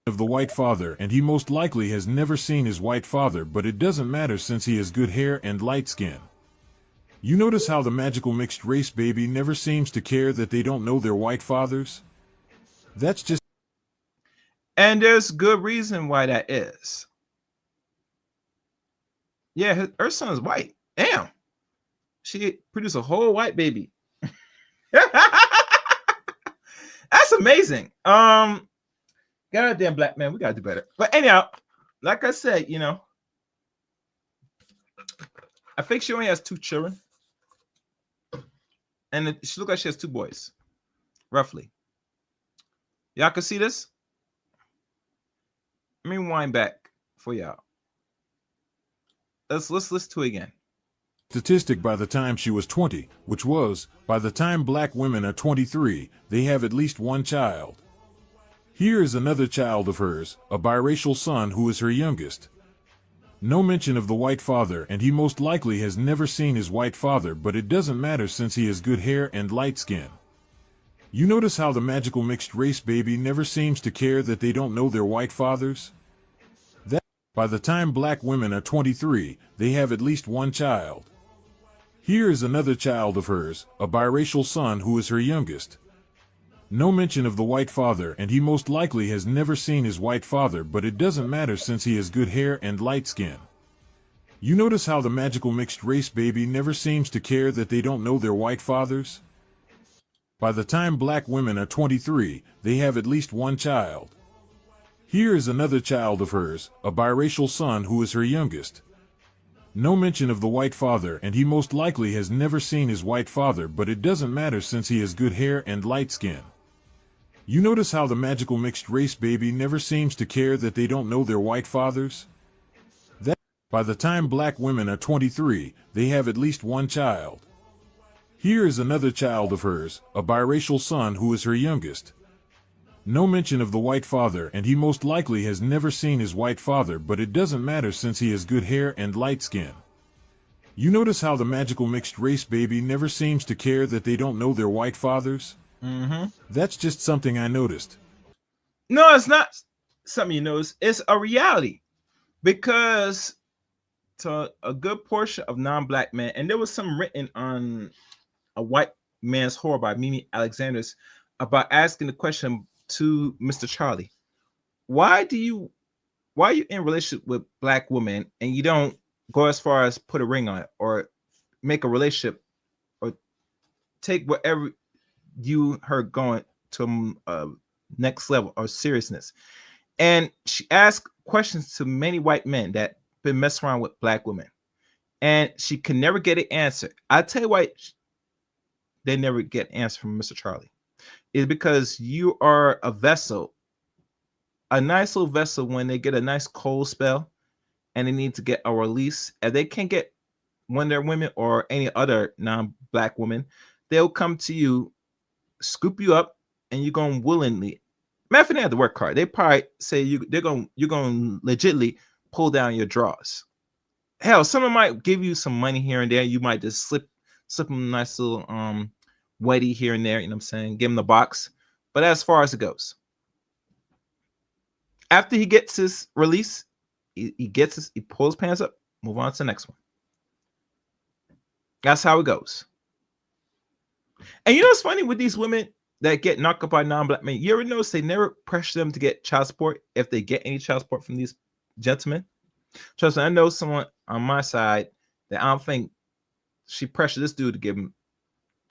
the white father, and he most likely has never seen his white father, but it doesn't matter since he has good hair and light skin. You notice how the magical mixed race baby never seems to care that they don't know their white fathers? That's just... And there's good reason why that is. Yeah, her son is white. Damn. She produced a whole white baby. That's amazing. Goddamn black man, we gotta do better. But anyhow, like I said, you know, I think she only has 2 children. And she looks like she has 2 boys, roughly. Y'all can see this? Let me wind back for y'all. Let's listen to it again. Statistic by the time she was 20, which was, by the time black women are 23, they have at least one child. Here is another child of hers, a biracial son who is her youngest. No mention of the white father, and he most likely has never seen his white father, but it doesn't matter since he has good hair and light skin. You notice how the magical mixed race baby never seems to care that they don't know their white fathers? That, by the time black women are 23, they have at least one child. Here is another child of hers, a biracial son who is her youngest. No mention of the white father, and he most likely has never seen his white father, but it doesn't matter since he has good hair and light skin. You notice how the magical mixed race baby never seems to care that they don't know their white fathers? By the time black women are 23, they have at least one child. Here is another child of hers, a biracial son who is her youngest. No mention of the white father, and he most likely has never seen his white father, but it doesn't matter since he has good hair and light skin. You notice how the magical mixed race baby never seems to care that they don't know their white fathers? That, by the time black women are 23, they have at least one child. Here is another child of hers, a biracial son who is her youngest. No mention of the white father, and he most likely has never seen his white father, but it doesn't matter since he has good hair and light skin. You notice how the magical mixed race baby never seems to care that they don't know their white fathers? That's just something I noticed. No, it's not something you notice. It's a reality. Because to a good portion of non-black men, and there was some written on A White Man's Horror by Mimi Alexander's about asking the question to Mr. Charlie, why are you in a relationship with black women and you don't go as far as put a ring on it or make a relationship or take whatever you her going to next level or seriousness? And she asked questions to many white men that been messing around with black women, and she can never get an answer. I tell you why they never get an answer from Mr. Charlie. Is because you are a vessel, a nice little vessel. When they get a nice cold spell and they need to get a release, and they can't get Wonder Women or any other non-black woman, they'll come to you, scoop you up, and you're going to willingly. Matter of fact, they have to work hard. They probably say you're going to legitimately pull down your drawers. hell, someone might give you some money here and there. You might just slip them a nice little weddy here and there. You know what I'm saying? Give him the box. But as far as it goes, after he gets his release, he pulls his pants up, move on to the next one. That's how it goes. And you know what's funny with these women that get knocked up by non-black men? You ever notice they never pressure them to get child support if they get any child support from these gentlemen? Trust me, I know someone on my side that I don't think she pressured this dude to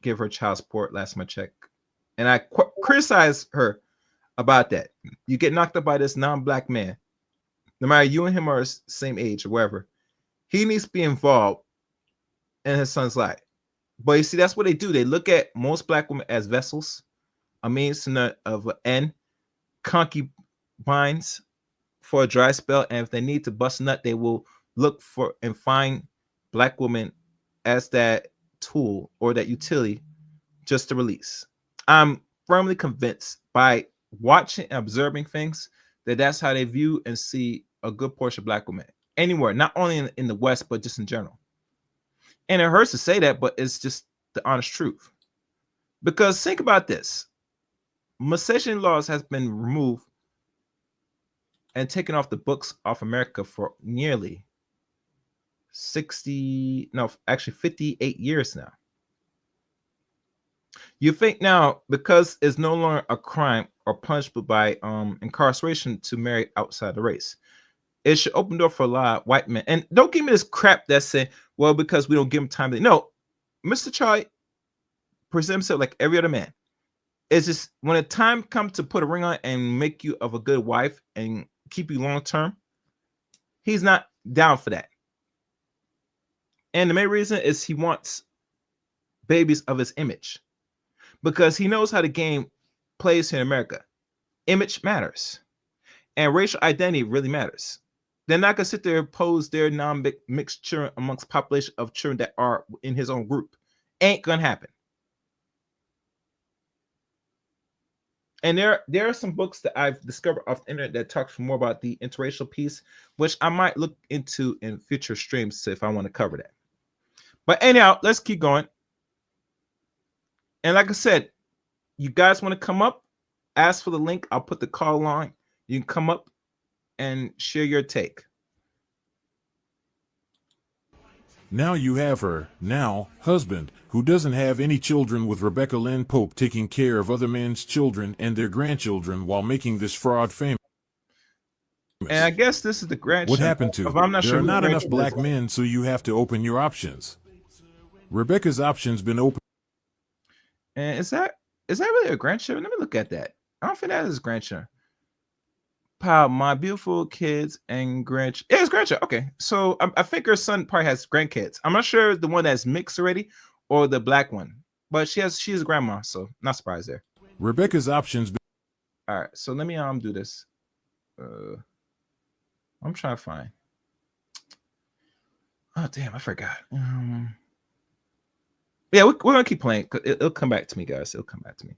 give her child support last my check. And I criticize her about that. You get knocked up by this non-black man, no matter you and him are the same age or whatever, he needs to be involved in his son's life. But you see, that's what they do. They look at most black women as vessels, a means of an end, concubines for a dry spell. And if they need to bust a nut, they will look for and find black women as that tool or that utility just to release. I'm firmly convinced by watching and observing things that that's how they view and see a good portion of black women anywhere, not only in the West, but just in general. And it hurts to say that, but it's just the honest truth. Because think about this. Miscegenation laws has been removed and taken off the books of America for nearly 58 years now. You think now, because it's no longer a crime or punishable by incarceration to marry outside the race, it should open the door for a lot of white men. And don't give me this crap that's saying, well, because we don't give him time. No, Mr. Charlie presents himself like every other man. It's just when the time comes to put a ring on and make you of a good wife and keep you long term, he's not down for that. And the main reason is he wants babies of his image, because he knows how the game plays here in America. Image matters, and racial identity really matters. They're not gonna sit there and pose their non-mixed children amongst population of children that are in his own group. Ain't gonna happen. And there are some books that I've discovered off the internet that talks more about the interracial piece, which I might look into in future streams if I want to cover that. But anyhow, let's keep going. And like I said, you guys want to come up, ask for the link. I'll put the call line. You can come up and share your take. Now you have her, now husband, who doesn't have any children, with Rebecca Lynn Pope taking care of other men's children and their grandchildren while making this fraud famous. And I guess this is the grandchild. What happened to? I'm not there sure are not enough black men, so you have to open your options. Rebecca's options been open. And is that really a grandchild? Let me look at that. I don't think that is grandchild. Pal, my beautiful kids and grandchild. Yeah, it's grandchild. Okay, so I think her son probably has grandkids. I'm not sure the one that's mixed already or the black one, but she's a grandma, so not surprised there. Rebecca's options. All right, so let me do this. I'm trying to find. Oh damn, I forgot. Yeah, we're gonna keep playing. It'll come back to me, guys. It'll come back to me.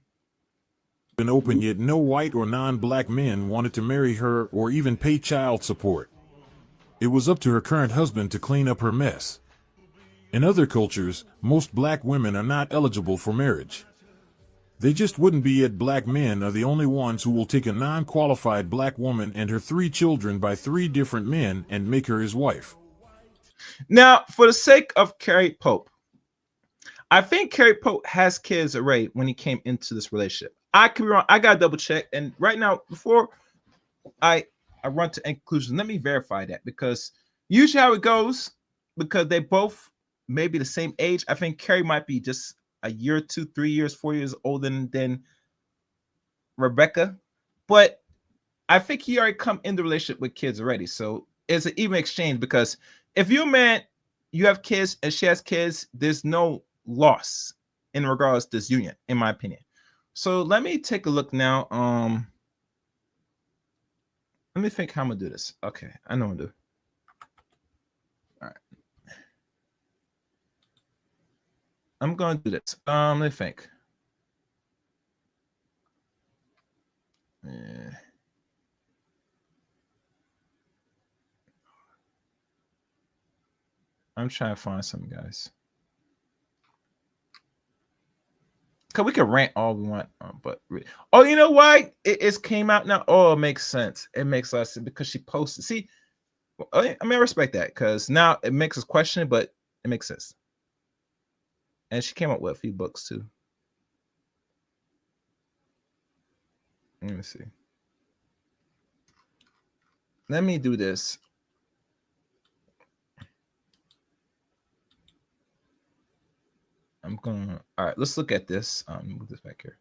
Been open, yet no white or non-black men wanted to marry her or even pay child support. It was up to her current husband to clean up her mess. In other cultures, most black women are not eligible for marriage. They just wouldn't be, yet black men are the only ones who will take a non-qualified black woman and her 3 children by 3 different men and make her his wife. Now, for the sake of Carrie Pope, I think Carrie Pope has kids already when he came into this relationship. I could be wrong. I gotta double check. And right now, before I run to conclusion, let me verify that, because usually how it goes, because they both may be the same age. I think Carrie might be just a year, 2, 3 years, 4 years older than Rebecca, but I think he already come in the relationship with kids already. So it's an even exchange, because if you're a man, you have kids and she has kids, there's no loss in regards to this union, in my opinion. So let me take a look now. Let me think how I'm gonna do this. Okay, I know what I'm gonna do. All right. I'm gonna do this. Let me think. I'm trying to find some, guys. Cause we can rant all we want, but you know why it came out now? Oh, it makes sense. It makes a lot of sense because she posted. See, I mean, I respect that because now it makes us question it, but it makes sense. And she came up with a few books too. Let me see. Let me do this. I'm gonna. All right, let's look at this. Move this back here.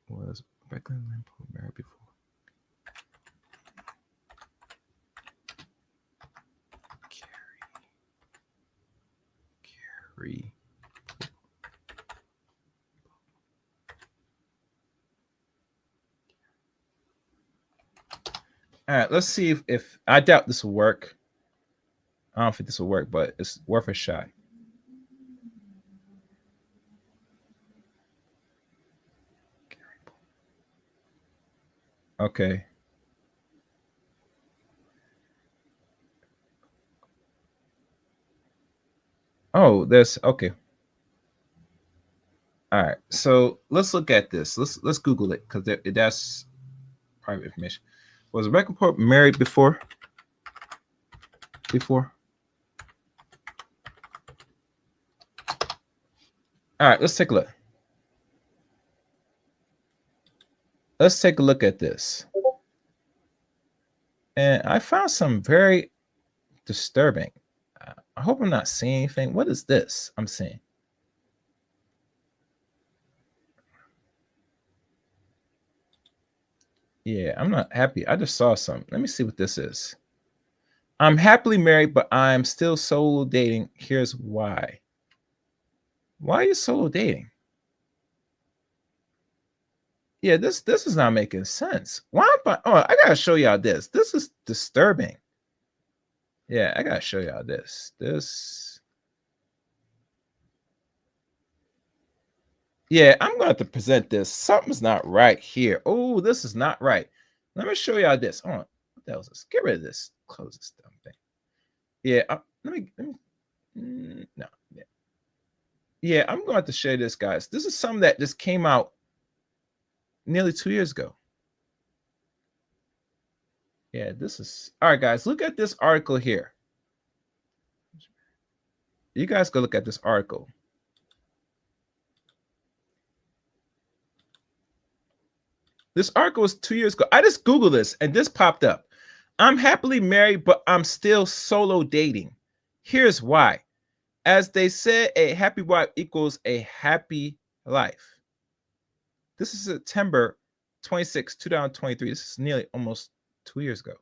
Was Rebecca Lynn Pope married before? Carrie. All right, let's see if I doubt this will work. I don't think this will work, but it's worth a shot. Okay. Oh, there's okay. All right, so let's look at this. Let's Google it because that's private information. Was Rebecca Pope married before? All right, let's take a look. Let's take a look at this. And I found some very disturbing. I hope I'm not seeing anything. What is this I'm seeing? Yeah, I'm not happy. I just saw something. Let me see what this is. I'm happily married, but I'm still solo dating. Here's why. Why are you solo dating? Yeah, this is not making sense. Why am I? Oh, I gotta show y'all this. This is disturbing. Yeah, I gotta show y'all this. Yeah, I'm going to have to present this. Something's not right here. Oh, this is not right. Let me show y'all this. Hold on. What the hell is this? Get rid of this. Close this dumb thing. Yeah, let me no. Yeah, I'm going to have to share this, guys. This is something that just came out nearly 2 years ago. Yeah, this is all right, guys. Look at this article here. You guys go look at this article. This article was 2 years ago. I just Googled this and this popped up. I'm happily married, but I'm still solo dating. Here's why. As they said, a happy wife equals a happy life. This is September 26, 2023. This is nearly almost 2 years ago.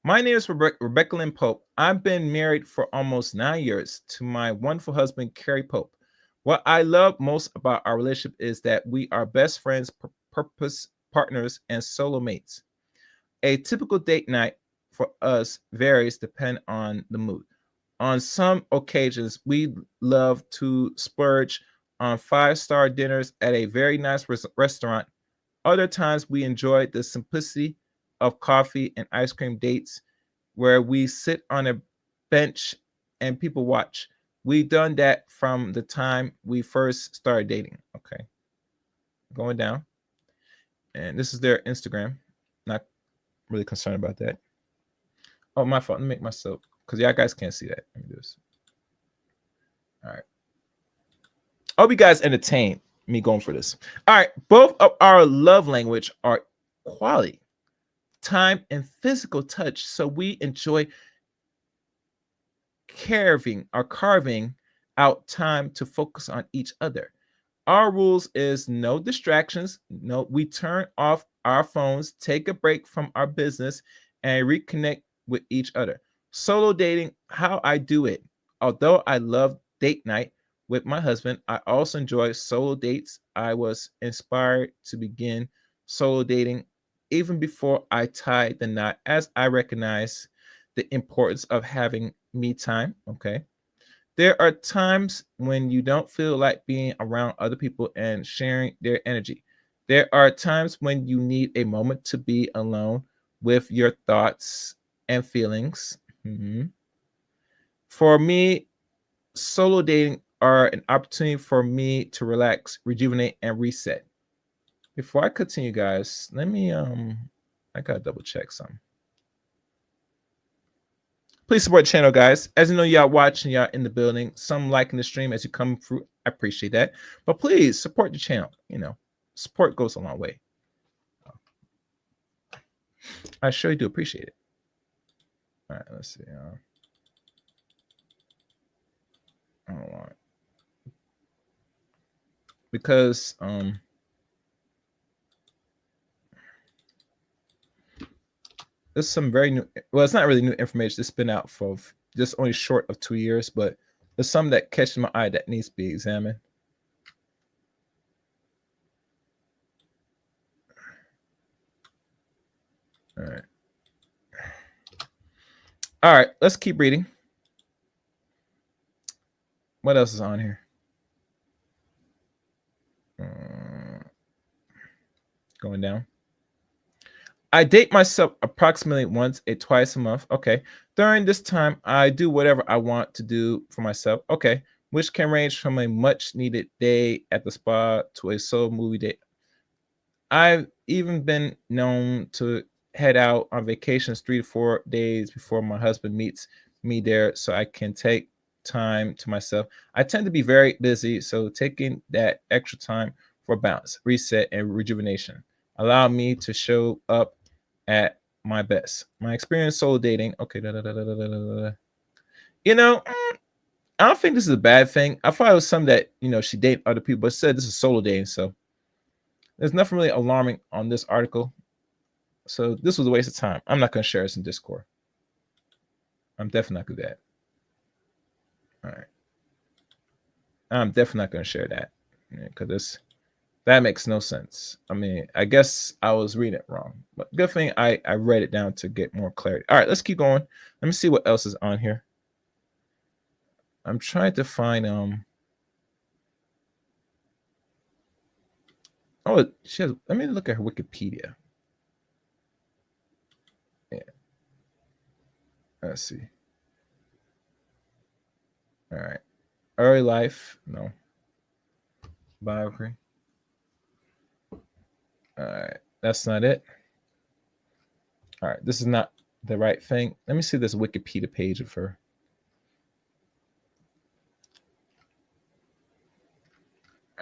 My name is Rebecca Lynn Pope. I've been married for almost 9 years to my wonderful husband, Carrie Pope. What I love most about our relationship is that we are best friends, purpose partners, and solo mates. A typical date night for us varies depending on the mood. On some occasions, we love to splurge on 5-star dinners at a very nice restaurant. Other times, we enjoy the simplicity of coffee and ice cream dates where we sit on a bench and people watch. We've done that from the time we first started dating. Okay. Going down. And this is their Instagram. Not really concerned about that. Oh, my fault. Let me make myself, because y'all guys can't see that. Let me do this. All right. I hope you guys entertain me going for this. All right. Both of our love language are quality, time, and physical touch. So we enjoy carving out time to focus on each other. Our rules is no distractions. No, we turn off our phones, take a break from our business, and reconnect with each other. Solo dating, how I do it. Although I love date night with my husband, I also enjoy solo dates. I was inspired to begin solo dating even before I tied the knot, as I recognize the importance of having me time. Okay. There are times when you don't feel like being around other people and sharing their energy. There are times when you need a moment to be alone with your thoughts and feelings. Mhm. For me, solo dating are an opportunity for me to relax, rejuvenate, and reset. Before I continue, guys, let me I gotta double check something. Please support the channel, guys. As you know, y'all watching, y'all in the building. Some liking the stream as you come through. I appreciate that. But please support the channel. You know, support goes a long way. I surely do appreciate it. All right, let's see. I don't want it. Because there's some very new, well, it's not really new information. It's been out for just only short of 2 years, but there's some that catch my eye that needs to be examined. All right. All right, let's keep reading. What else is on here? Going down. I date myself approximately once or twice a month. Okay. During this time, I do whatever I want to do for myself. Okay. Which can range from a much needed day at the spa to a solo movie date. I've even been known to head out on vacations 3 to 4 days before my husband meets me there so I can take time to myself. I tend to be very busy, so taking that extra time for balance, reset, and rejuvenation allow me to show up at my best. My experience solo dating. Okay. You know, I don't think this is a bad thing. I thought it was some that, you know, she dated other people, but said this is solo dating. So there's nothing really alarming on this article. So this was a waste of time. I'm not going to share this in Discord. I'm definitely not going to do that. All right. I'm definitely not going to share that because that makes no sense. I mean, I guess I was reading it wrong, but good thing I read it down to get more clarity. All right, let's keep going. Let me see what else is on here. I'm trying to find oh, she has, let me look at her Wikipedia. Yeah. Let's see. All right. Early life, no. Biography. All right, that's not it. All right, this is not the right thing. Let me see this Wikipedia page of her.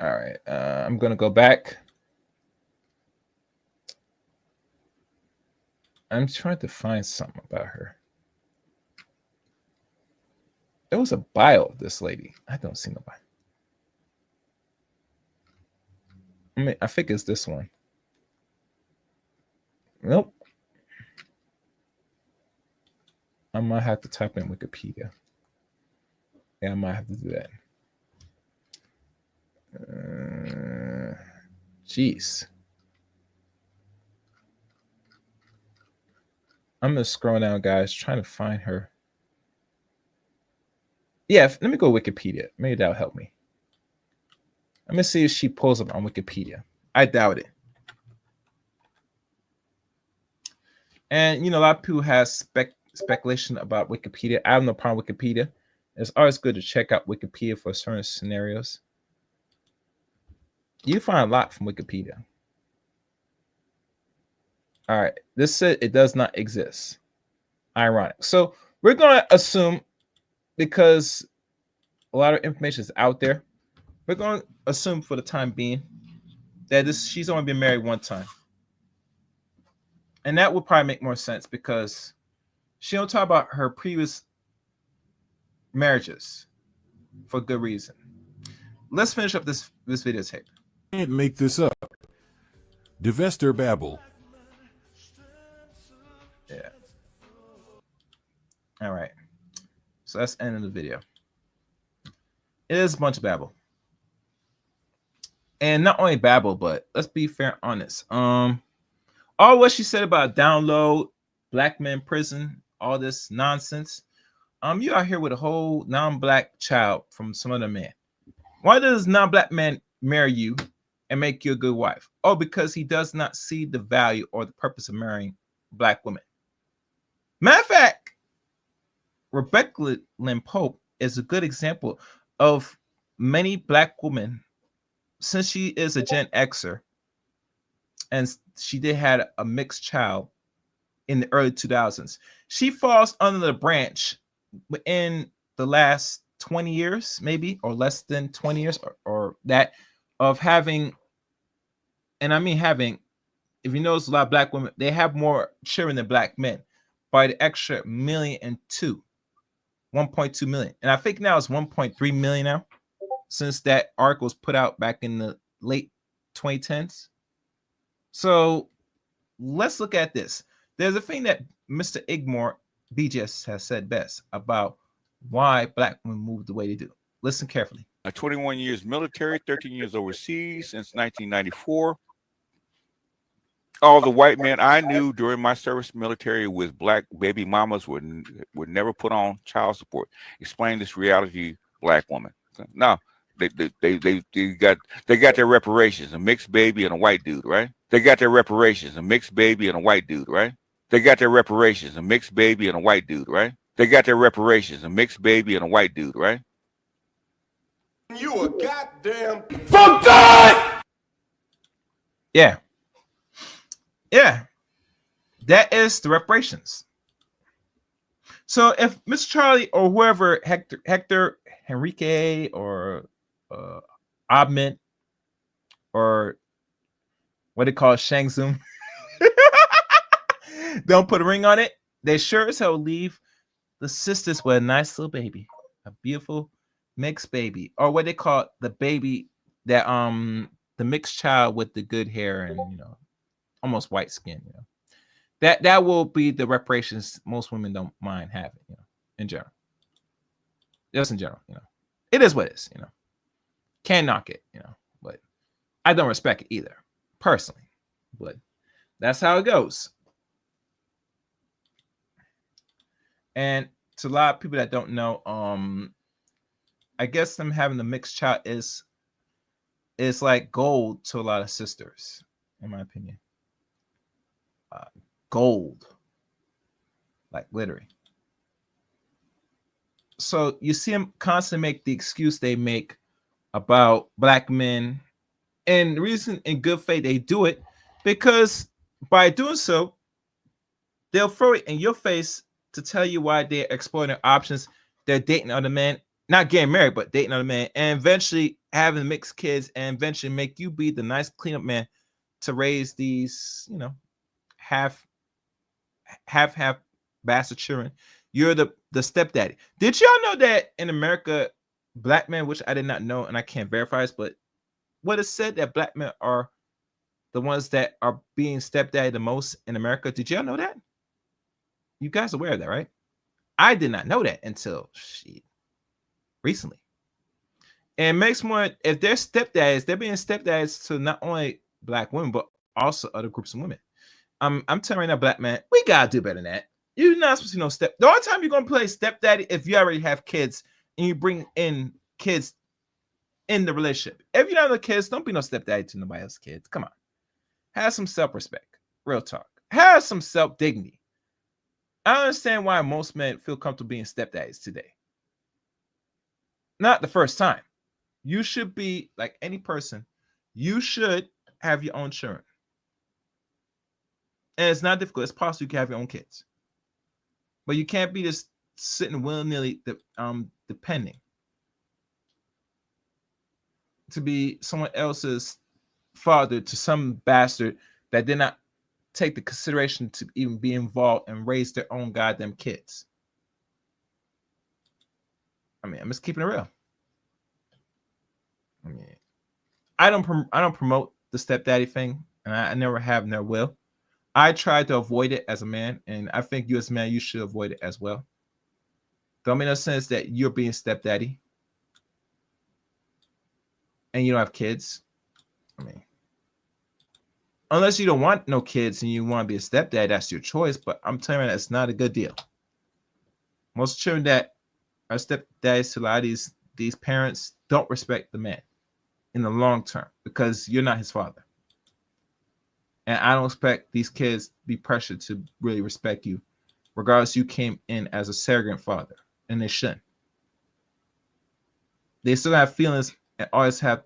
All right, I'm gonna go back. I'm trying to find something about her. There was a bio of this lady. I don't see nobody. I mean, I think it's this one. Nope. I might have to type in Wikipedia. Yeah, I might have to do that. Jeez. I'm gonna scroll down, guys, trying to find her. Yeah, let me go Wikipedia. Maybe that'll help me. Let me see if she pulls up on Wikipedia. I doubt it. And you know, a lot of people have speculation about Wikipedia. I have no problem with Wikipedia. It's always good to check out Wikipedia for certain scenarios. You find a lot from Wikipedia. All right, this said it does not exist. Ironic. So we're going to assume, because a lot of information is out there, we're going to assume for the time being that she's only been married one time. And that would probably make more sense because she don't talk about her previous marriages for good reason. Let's finish up this videotape. Can't make this up. Divester babble. Yeah. All right. So that's the end of the video. It is a bunch of babble. And not only babble, but let's be fair and honest. All what she said about download, black men prison, all this nonsense. You out here with a whole non-black child from some other man. Why does non-black man marry you and make you a good wife? Oh, because he does not see the value or the purpose of marrying black women. Matter of fact, Rebecca Lynn Pope is a good example of many black women, since she is a Gen Xer and she did had a mixed child in the early 2000s. She falls under the branch in the last 20 years, maybe, or less than 20 years, or that, of having, and I mean having, if you notice, a lot of black women, they have more children than black men by the extra 1.2 million. And I think now it's 1.3 million now, since that article was put out back in the late 2010s. So let's look at this. There's a thing that Mr. Igmore BGS has said best about why black women move the way they do. Listen carefully. 21 years military, 13 years overseas since 1994. All the white men I knew during my service military with black baby mamas would never put on child support. Explain this reality, black woman. No, they got their reparations, a mixed baby and a white dude, right? They got their reparations, a mixed baby and a white dude, right? They got their reparations, a mixed baby and a white dude, right? They got their reparations, a mixed baby and a white dude, right? You a goddamn from God. Yeah. Yeah. That is the reparations. So if Mr. Charlie or whoever, Hector, Henrique, or Abment, or what they call Shang Tsung, don't put a ring on it, they sure as hell leave the sisters with a nice little baby, a beautiful mixed baby, or what they call the baby that the mixed child with the good hair and almost white skin. That will be the reparations most women don't mind having. In general, just in general, it is what it is. Can't knock it. But I don't respect it either, personally. But that's how it goes. And to a lot of people that don't know, I guess them having the mixed child is like gold to a lot of sisters, in my opinion. Gold, like literally. So you see them constantly make the excuse they make about black men, and the reason in good faith they do it, because by doing so, they'll throw it in your face to tell you why they're exploring their options. They're dating other men, not getting married, but dating other men, and eventually having mixed kids, and eventually make you be the nice cleanup man to raise these, half bastard children. You're the stepdaddy. Did y'all know that in America, black men, which I did not know and I can't verify this, but what is said that black men are the ones that are being stepdaddy the most in America? Did y'all know that? You guys are aware of that, right? I did not know that until recently. And it makes more, if they're stepdads, they're being stepdads to not only black women, but also other groups of women. I'm telling you right now, black man, we gotta do better than that. You're not supposed to know step. The only time you're gonna play stepdaddy if you already have kids and you bring in kids in the relationship. If you don't have no kids, don't be no stepdaddy to nobody else's kids. Come on, have some self-respect. Real talk. Have some self-dignity. I understand why most men feel comfortable being stepdaddies today. Not the first time. You should be like any person. You should have your own children. And it's not difficult. It's possible you can have your own kids. But you can't be just sitting willy-nilly depending to be someone else's father to some bastard that did not take the consideration to even be involved and raise their own goddamn kids. I mean, I'm just keeping it real. I mean, I don't promote the stepdaddy thing, and I never have, never will. I try to avoid it as a man, and I think you as a man, you should avoid it as well. Don't make no sense that you're being stepdaddy and you don't have kids. I mean, unless you don't want no kids and you want to be a stepdad, that's your choice. But I'm telling you, that's not a good deal. Most children that our stepdads to a lot of these parents don't respect the man in the long term because you're not his father. And I don't expect these kids to be pressured to really respect you, regardless you came in as a surrogate father, and they shouldn't. They still have feelings and always have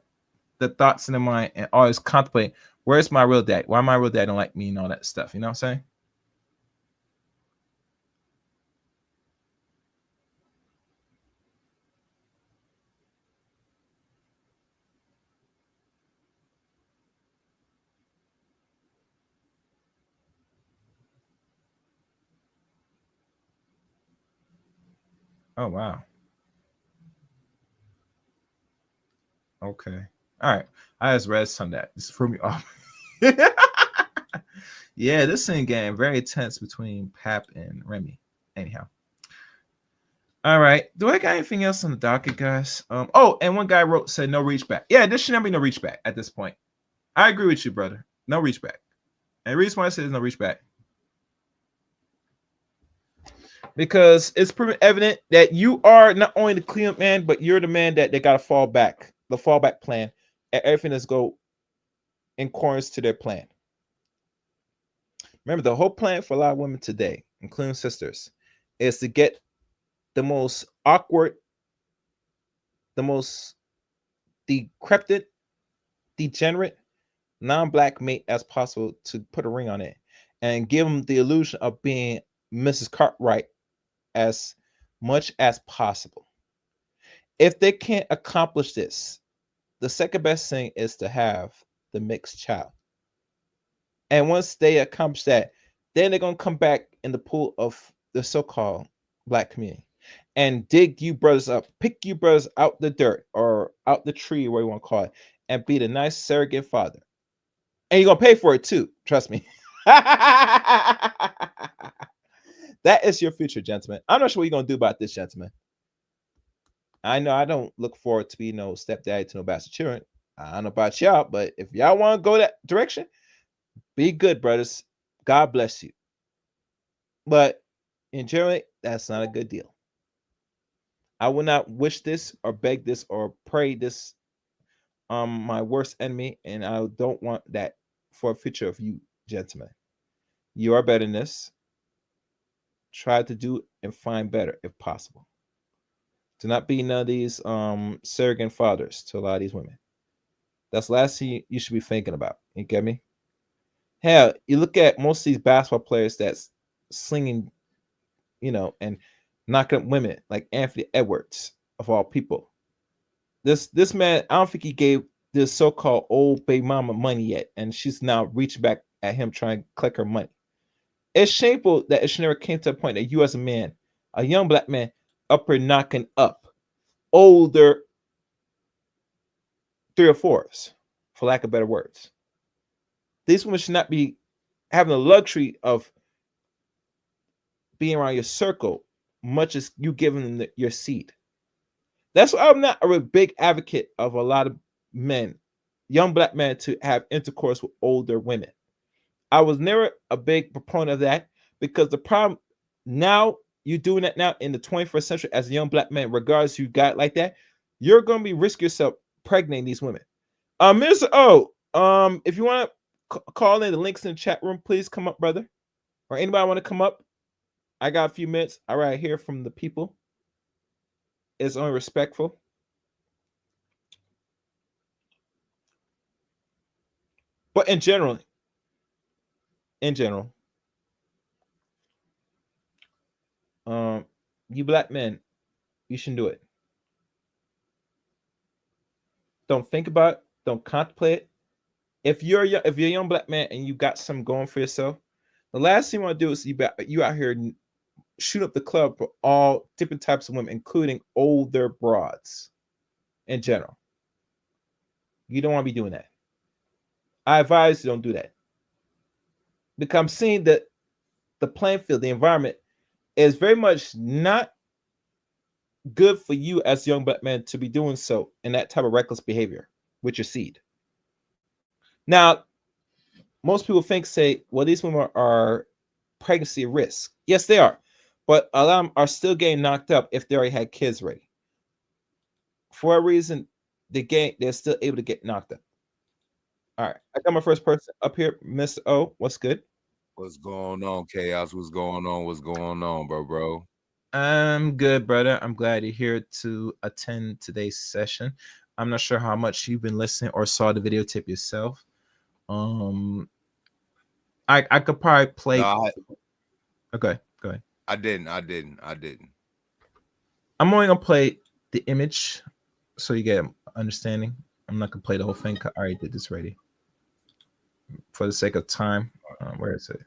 the thoughts in their mind and always contemplate, where's my real dad? Why my real dad don't like me and all that stuff? You know what I'm saying? Oh, wow. Okay. All right. I just read some of that. This threw me off. Yeah, this thing getting very tense between Pap and Remy. Anyhow. All right. Do I got anything else on the docket, guys? Oh, and one guy said no reach back. Yeah, there should never be no reach back at this point. I agree with you, brother. No reach back. And the reason why I say there's no reach back, because it's pretty evident that you are not only the cleanup man, but you're the man that they got to fall back, the fallback plan, and everything that's go in accordance to their plan. Remember, the whole plan for a lot of women today, including sisters, is to get the most awkward, the most decrepit, degenerate, non-black mate as possible to put a ring on it and give them the illusion of being Mrs. Cartwright as much as possible. If they can't accomplish this, the second best thing is to have the mixed child. And once they accomplish that, then they're going to come back in the pool of the so-called black community and dig you brothers up, pick you brothers out the dirt or out the tree, whatever you want to call it, and be the nice surrogate father. And you're going to pay for it too. Trust me. That is your future, gentlemen. I'm not sure what you're going to do about this, gentlemen. I know I don't look forward to be no stepdaddy to no bastard children. I don't know about y'all, but if y'all want to go that direction, be good, brothers. God bless you. But in general, that's not a good deal. I will not wish this or beg this or pray this my worst enemy, and I don't want that for a future of you, gentlemen. You are better than this. Try to do and find better if possible. Do not be none of these surrogate fathers to a lot of these women. That's the last thing you should be thinking about. You get me? Hell, you look at most of these basketball players that's slinging, and knocking up women like Anthony Edwards, of all people. This man, I don't think he gave this so-called old baby mama money yet, and she's now reaching back at him trying to collect her money. It's shameful that it should never came to a point that you as a man, a young black man, up here knocking up older 3 or 4s, for lack of better words. These women should not be having the luxury of being around your circle, much as you giving them your seed. That's why I'm not a big advocate of a lot of men, young black men, to have intercourse with older women. I was never a big proponent of that, because the problem now, you're doing that now in the 21st century as a young black man, regardless you got like that, you're going to be risk yourself pregnating these women. Mr. O, if you want to call in, the links in the chat room, please come up, brother. Or anybody want to come up? I got a few minutes. All right, hear from the people. It's only respectful. But in general, you black men, you shouldn't do it. Don't think about it. Don't contemplate it. If you're a young black man and you got something going for yourself, the last thing you want to do is you out here shoot up the club for all different types of women, including older broads in general. You don't want to be doing that. I advise you don't do that. Because I'm seeing that the playing field, the environment, is very much not good for you as a young black man to be doing so in that type of reckless behavior with your seed. Now, most people say, well, these women are pregnancy risk. Yes, they are. but a lot of them are still getting knocked up if they already had kids ready. For a reason, they're still able to get knocked up. All right, I got my first person up here, Mr. O. What's good? What's going on, Chaos? What's going on? What's going on, bro? I'm good, brother. I'm glad you're here to attend today's session. I'm not sure how much you've been listening or saw the videotape yourself. I could probably play. No, Okay, go ahead. I didn't. I'm only gonna play the image so you get an understanding. I'm not gonna play the whole thing. I already did this already. For the sake of time, where is it?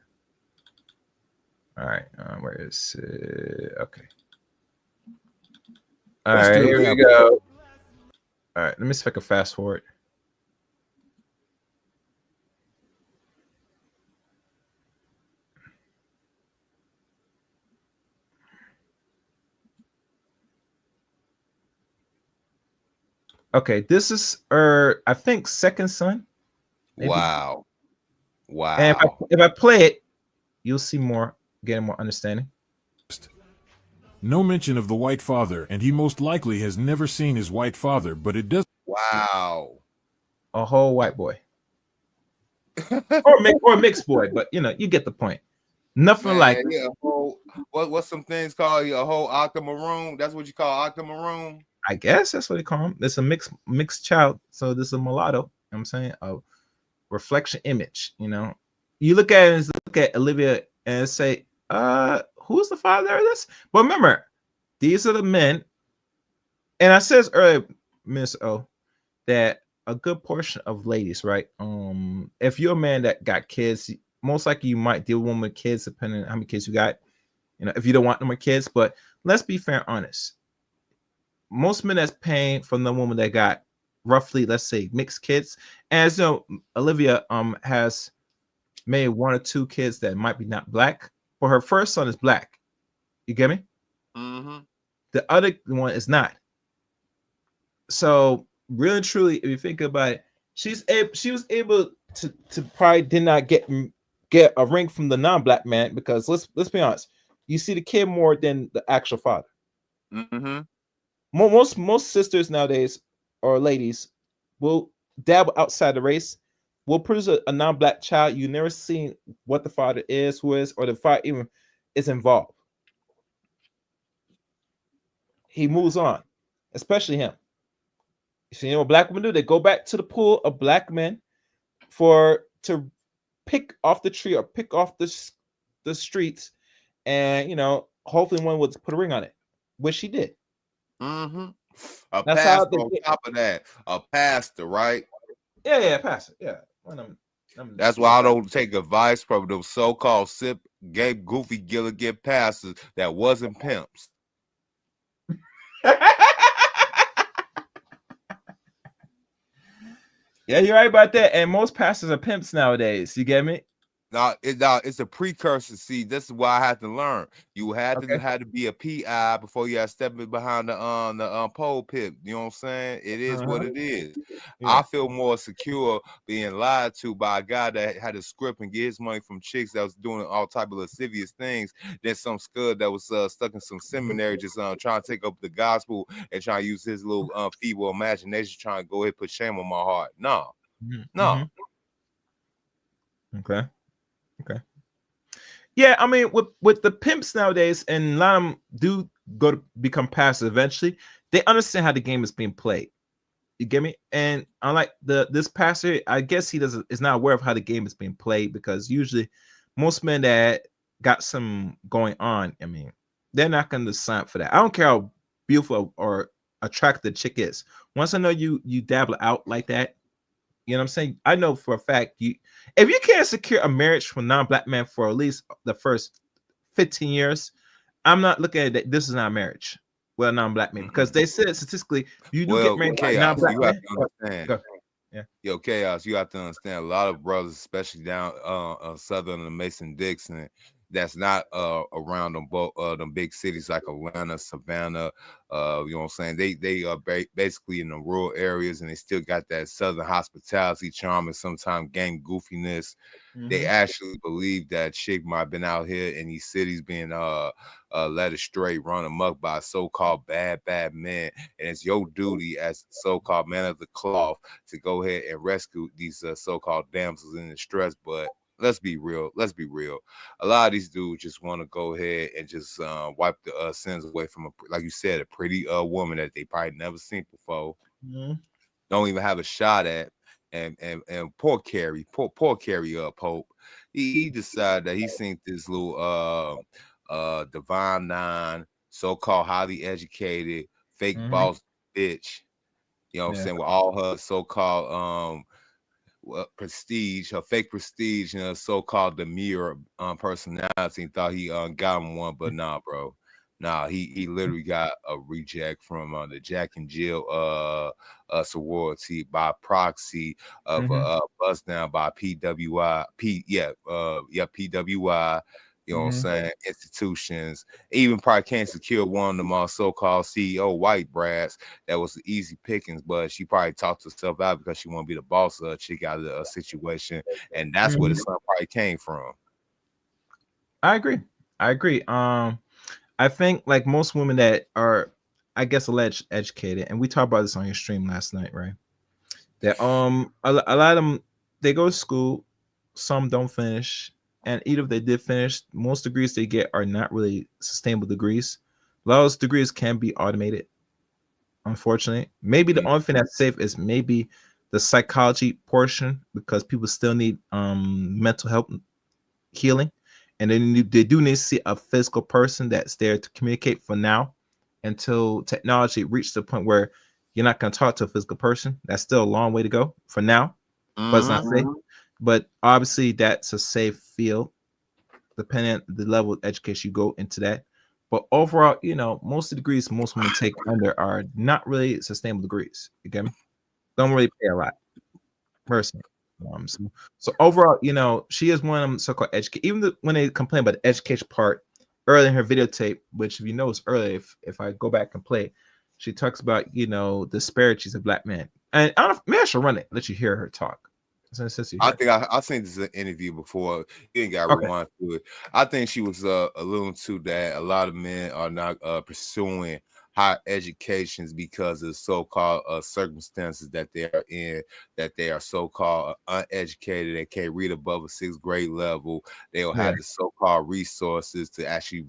All right, where is it? Okay. All right, here we go. All right, let me see if I can fast forward. Okay, this is I think second son. Maybe. Wow. And if I play it, you'll see more, getting more understanding. No mention of the white father, and he most likely has never seen his white father, but it does. Wow. A whole white boy. or mixed boy, but you get the point. Nothing like yeah, what's some things called a whole octamaroon? That's what you call octamaroon? I guess that's what they call him. It's a mixed child. So this is a mulatto. You know what I'm saying? A reflection image. You look at it and look at Olivia and say, who's the father of this? But remember, these are the men. And I says earlier, Miss O, that a good portion of ladies, right? If you're a man that got kids, most likely you might deal with one with kids, depending on how many kids you got. If you don't want no more kids, but let's be fair and honest. Most men that's paying from the woman that got roughly, let's say, mixed kids. And as you know, Olivia has maybe one or two kids that might be not black, but her first son is black. You get me? Mm-hmm. The other one is not. So really and truly, if you think about it, she was able to probably did not get a ring from the non-black man, because let's be honest, you see the kid more than the actual father. Mm-hmm. Most sisters nowadays, or ladies, will dabble outside the race, will produce a non-black child. You never seen what the father is, who is, or the father even is involved. He moves on, especially him. You see what black women do? They go back to the pool of black men to pick off the tree or pick off the streets, and hopefully one would put a ring on it, which she did. Mm-hmm. That's pastor on top of that, a pastor, right? Yeah, pastor. Yeah. That's why I don't take advice from those so-called gay, goofy, Gilligan pastors that wasn't pimps. Yeah, you're right about that. And most pastors are pimps nowadays. You get me? It's a precursor. See, this is what I had to learn. You had to be a PI before you had to step behind the pole pit. You know what I'm saying? It is what it is. Yeah. I feel more secure being lied to by a guy that had a script and get his money from chicks that was doing all type of lascivious things than some scud that was stuck in some seminary just trying to take up the gospel and trying to use his little feeble imagination trying to go ahead and put shame on my heart. No. Okay. Yeah, I mean, with the pimps nowadays, and a lot of them do go to become pastors eventually, they understand how the game is being played. You get me? And unlike this pastor, I guess he is not aware of how the game is being played, because usually most men that got some going on, I mean, they're not going to sign up for that. I don't care how beautiful or attractive the chick is. Once I know you dabble out like that, you know what I'm saying? I know for a fact if you can't secure a marriage from a non-black man for at least the first 15 years, I'm not looking at it. This is not a marriage with a non-black man, because they said statistically you do get married to non-black man. Yo, Chaos, you have to understand, a lot of brothers, especially down southern and Mason-Dixon, that's not around them big cities like Atlanta, Savannah. You know what I'm saying? They are basically in the rural areas, and they still got that southern hospitality charm and sometimes gang goofiness. They actually believe that chick might have been out here in these cities being led astray, run amok by so-called bad men, and it's your duty as so-called man of the cloth to go ahead and rescue these so-called damsels in distress. But let's be real. A lot of these dudes just want to go ahead and just wipe the sins away from, like you said, a pretty woman that they probably never seen before, don't even have a shot at. And poor Carrie Pope, he decided that he seen this little Divine Nine, so-called highly educated, fake boss bitch, you know what I'm saying, with all her so-called prestige, her fake prestige, and her so-called demure personality, and thought he got him one, but nah, bro. Nah, he literally got a reject from the Jack and Jill sorority by proxy of a buzz down by PWI. PWI. You know what I'm saying? Institutions. Even probably can't secure one of them so-called CEO white brats that was easy pickings, but she probably talked herself out because she want to be the boss of a chick out of a situation, and that's where the son probably came from. I agree. I think like most women that are, I guess, alleged educated, and we talked about this on your stream last night, right? That a lot of them, they go to school, some don't finish, and even if they did finish, most degrees they get are not really sustainable degrees. A lot of those degrees can be automated, unfortunately. Maybe the only thing that's safe is maybe the psychology portion, because people still need mental health healing. And then they do need to see a physical person that's there to communicate for now until technology reaches the point where you're not going to talk to a physical person. That's still a long way to go for now, but it's not safe. But obviously, that's a safe field, depending on the level of education you go into that. But overall, most of the degrees most women take under are not really sustainable degrees. Again, don't really pay a lot, personally. So overall, she is one of them so-called educate. Even when they complain about the education part early in her videotape, which if you notice earlier, if I go back and play, she talks about disparities of black men. And I don't know, maybe I should run it, let you hear her talk. I think I seen this interview before. You ain't got to rewind to it. I think she was alluding to that a lot of men are not pursuing higher educations because of so-called circumstances that they are in, that they are so-called uneducated, they can't read above a 6th grade level, they don't have the so-called resources to actually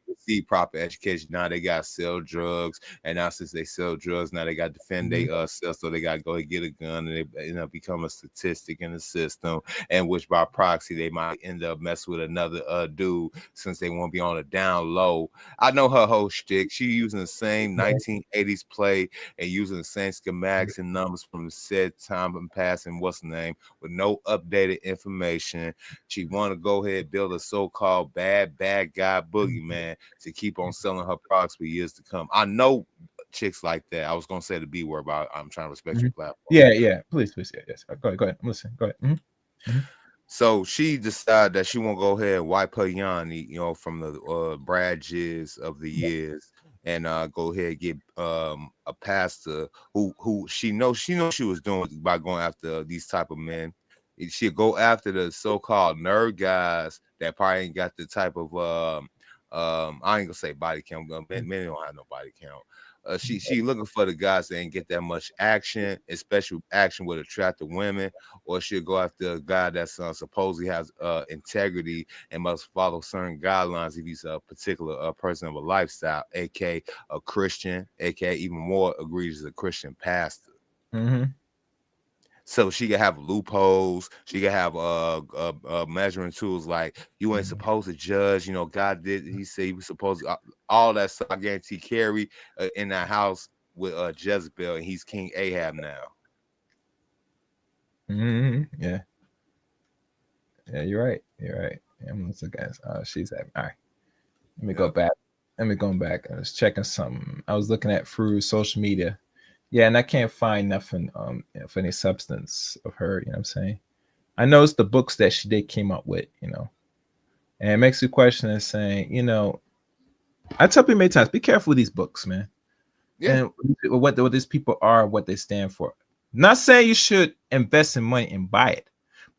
receive proper education. Now they got to sell drugs, and now since they sell drugs, now they got to defend themselves, so they got to go and get a gun, and they become a statistic in the system, and which by proxy they might end up messing with another dude since they won't be on a down low. I know her whole shtick. She using the same 1980s play and using the same schematics and numbers from the said time and past and what's the name with no updated information. She want to go ahead and build a so-called bad guy boogeyman to keep on selling her products for years to come. I know chicks like that. I was gonna say the B word, but I'm trying to respect your platform. Yeah. Please. Yes. Go ahead. I'm listening. Go ahead. So she decided that she won't go ahead and wipe her yanni, from the Bradges of the years, and go ahead and get a pastor who she knows she was doing by going after these type of men. She'll go after the so-called nerd guys that probably ain't got the type of I ain't gonna say body count, but men don't have no body count. She looking for the guys that ain't get that much action, especially action with attractive women, or she'll go after a guy that's supposedly has integrity and must follow certain guidelines if he's a particular person of a lifestyle, aka a Christian, aka even more egregious, a Christian pastor. So she can have loopholes. She can have measuring tools like you ain't supposed to judge. God did. He said he was supposed to. All that stuff. I guarantee Carrie in that house with Jezebel, and he's King Ahab now. Yeah, you're right. I'm gonna look at. She's at. All right. Let me go back. I was checking something. I was looking at through social media. Yeah, and I can't find nothing for any substance of her, you know what I'm saying? I noticed the books that they came up with, And it makes you question and saying, I tell people many times, be careful with these books, man. Yeah. And what these people are, what they stand for. Not saying you should invest in money and buy it,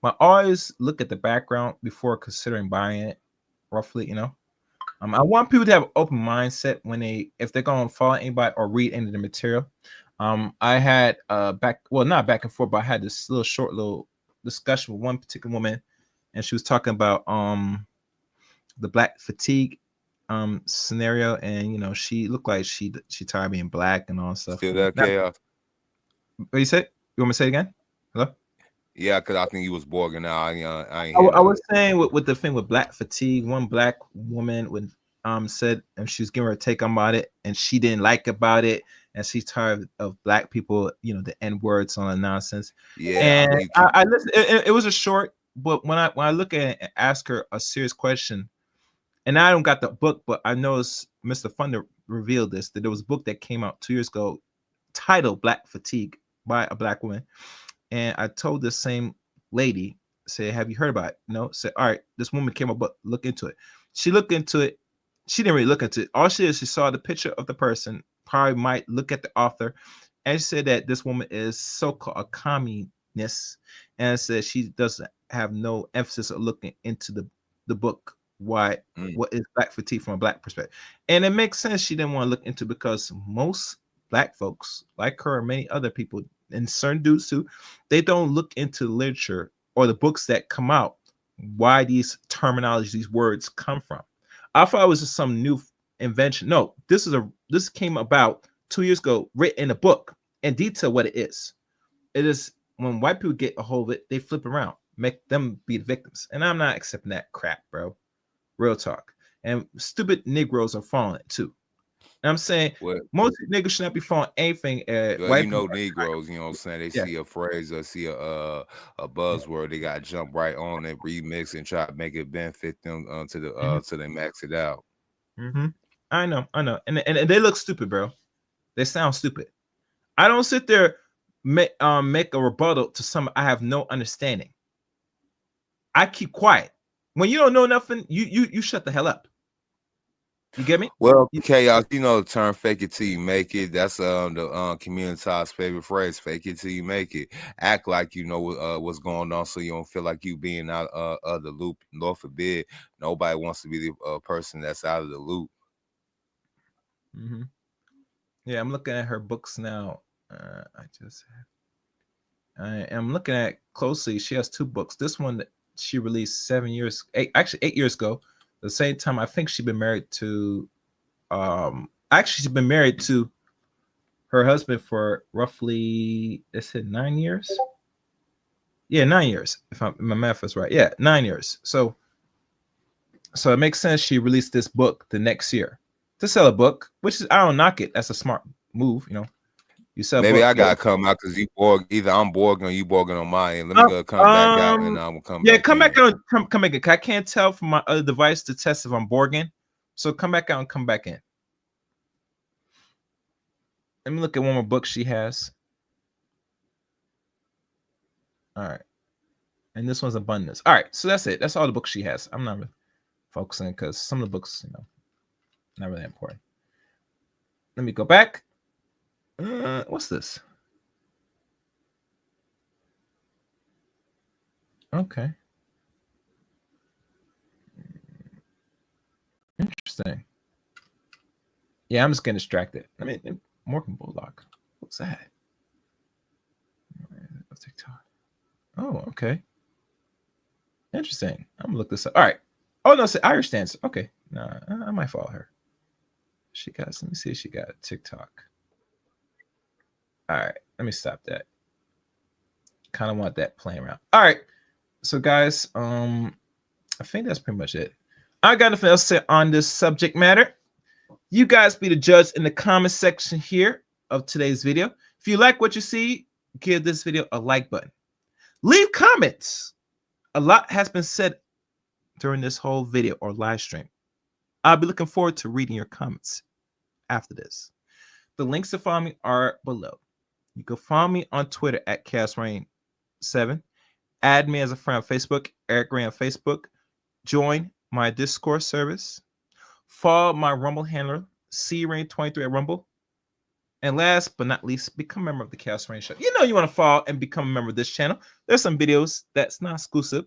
but always look at the background before considering buying it. Roughly, I want people to have an open mindset if they're going to follow anybody or read any of the material. I had not back and forth, but I had this short little discussion with one particular woman, and she was talking about the black fatigue scenario, and she looked like she tired of being black and all stuff. Still that chaos. What you said? You want me to say it again? Hello? Yeah, because I think he was borging out. I was saying with the thing with black fatigue, one black woman said, and she was giving her a take about it, and she didn't like about it, and she's tired of black people, the N words on the nonsense. Yeah, and I listened. It was a short, but when I look at it and ask her a serious question, and I don't got the book, but I noticed Mr. Thunder revealed this, that there was a book that came out 2 years ago titled Black Fatigue by a black woman. And I told this same lady, say, have you heard about it? No. Say, all right, this woman came up, but look into it. She looked into it. She didn't really look into it. All she did, she saw the picture of the person, probably might look at the author, and she said that this woman is so-called a communist, and said she doesn't have no emphasis of looking into the book. What is black fatigue from a black perspective? And it makes sense she didn't want to look into, because most black folks, like her and many other people, and certain dudes too, they don't look into literature or the books that come out, why these terminologies, these words come from. I thought it was just some new invention. No, this came about 2 years ago, written in a book in detail what it is. It is when white people get a hold of it, they flip around, make them be the victims. And I'm not accepting that crap, bro. Real talk. And stupid Negroes are following it too. And I'm saying most niggas should not be following anything. White Negroes, you know what I'm saying? They see a phrase or see a buzzword, they got to jump right on it, remix, and try to make it benefit them till they max it out. I know, and they look stupid, bro. They sound stupid. I don't sit there make a rebuttal to something I have no understanding. I keep quiet. When you don't know nothing, you shut the hell up. You get me? Well, chaos, the term "fake it till you make it." That's the community's favorite phrase. Fake it till you make it. Act like you know what's going on, so you don't feel like you being out of the loop. Lord forbid, nobody wants to be the person that's out of the loop. Yeah, I'm looking at her books now. I am looking at closely. She has 2 books. This one that she released 8 years ago. The same time, I think she's been married to she's been married to her husband for roughly 9 years. Yeah, 9 years, if my math is right. Yeah, 9 years. So it makes sense she released this book the next year to sell a book, which is, I don't knock it. That's a smart move, You sell. Maybe I gotta come out because you borg. Either I'm borging or you borging on my end. Let me go come back out and I'm gonna come. Yeah, back come in. back out. Come back in. I can't tell from my other device to test if I'm borging. So come back out and come back in. Let me look at one more book she has. All right, and this one's Abundance. All right, so that's it. That's all the books she has. I'm not really focusing because some of the books, not really important. Let me go back. What's this? Okay. Interesting. Yeah, I'm just getting distracted. I mean, Morgan Bullock. What's that? TikTok. Oh, okay. Interesting. I'm gonna look this up. All right. Oh no, it's an Irish dancer. Okay. No, I might follow her. Let me see if she got a TikTok. All right, let me stop that. Kind of want that playing around. All right, so guys, I think that's pretty much it. I got nothing else to say on this subject matter. You guys be the judge in the comment section here of today's video. If you like what you see, give this video a like button. Leave comments. A lot has been said during this whole video or live stream. I'll be looking forward to reading your comments after this. The links to follow me are below. You can follow me on Twitter at ChaosReign7. Add me as a friend on Facebook, Eric Ray on Facebook. Join my Discord service. Follow my Rumble handler, CRain23 at Rumble. And last but not least, become a member of the Chaos Rain Show. You know you want to follow and become a member of this channel. There's some videos that's not exclusive.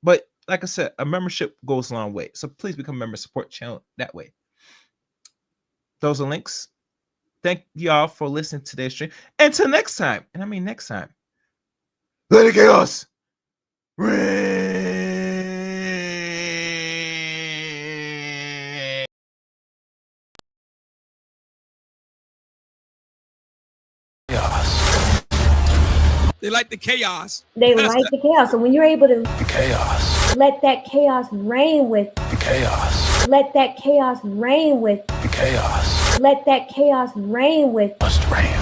But like I said, a membership goes a long way. So please become a member, support channel that way. Those are links. Thank y'all for listening to today's stream. Until next time, and I mean next time, let it chaos reign. Chaos. They like the chaos. They like the chaos. So when you're able to The chaos. let that chaos reign with, The chaos. let that chaos reign with, The chaos. let that chaos reign with, Must reign.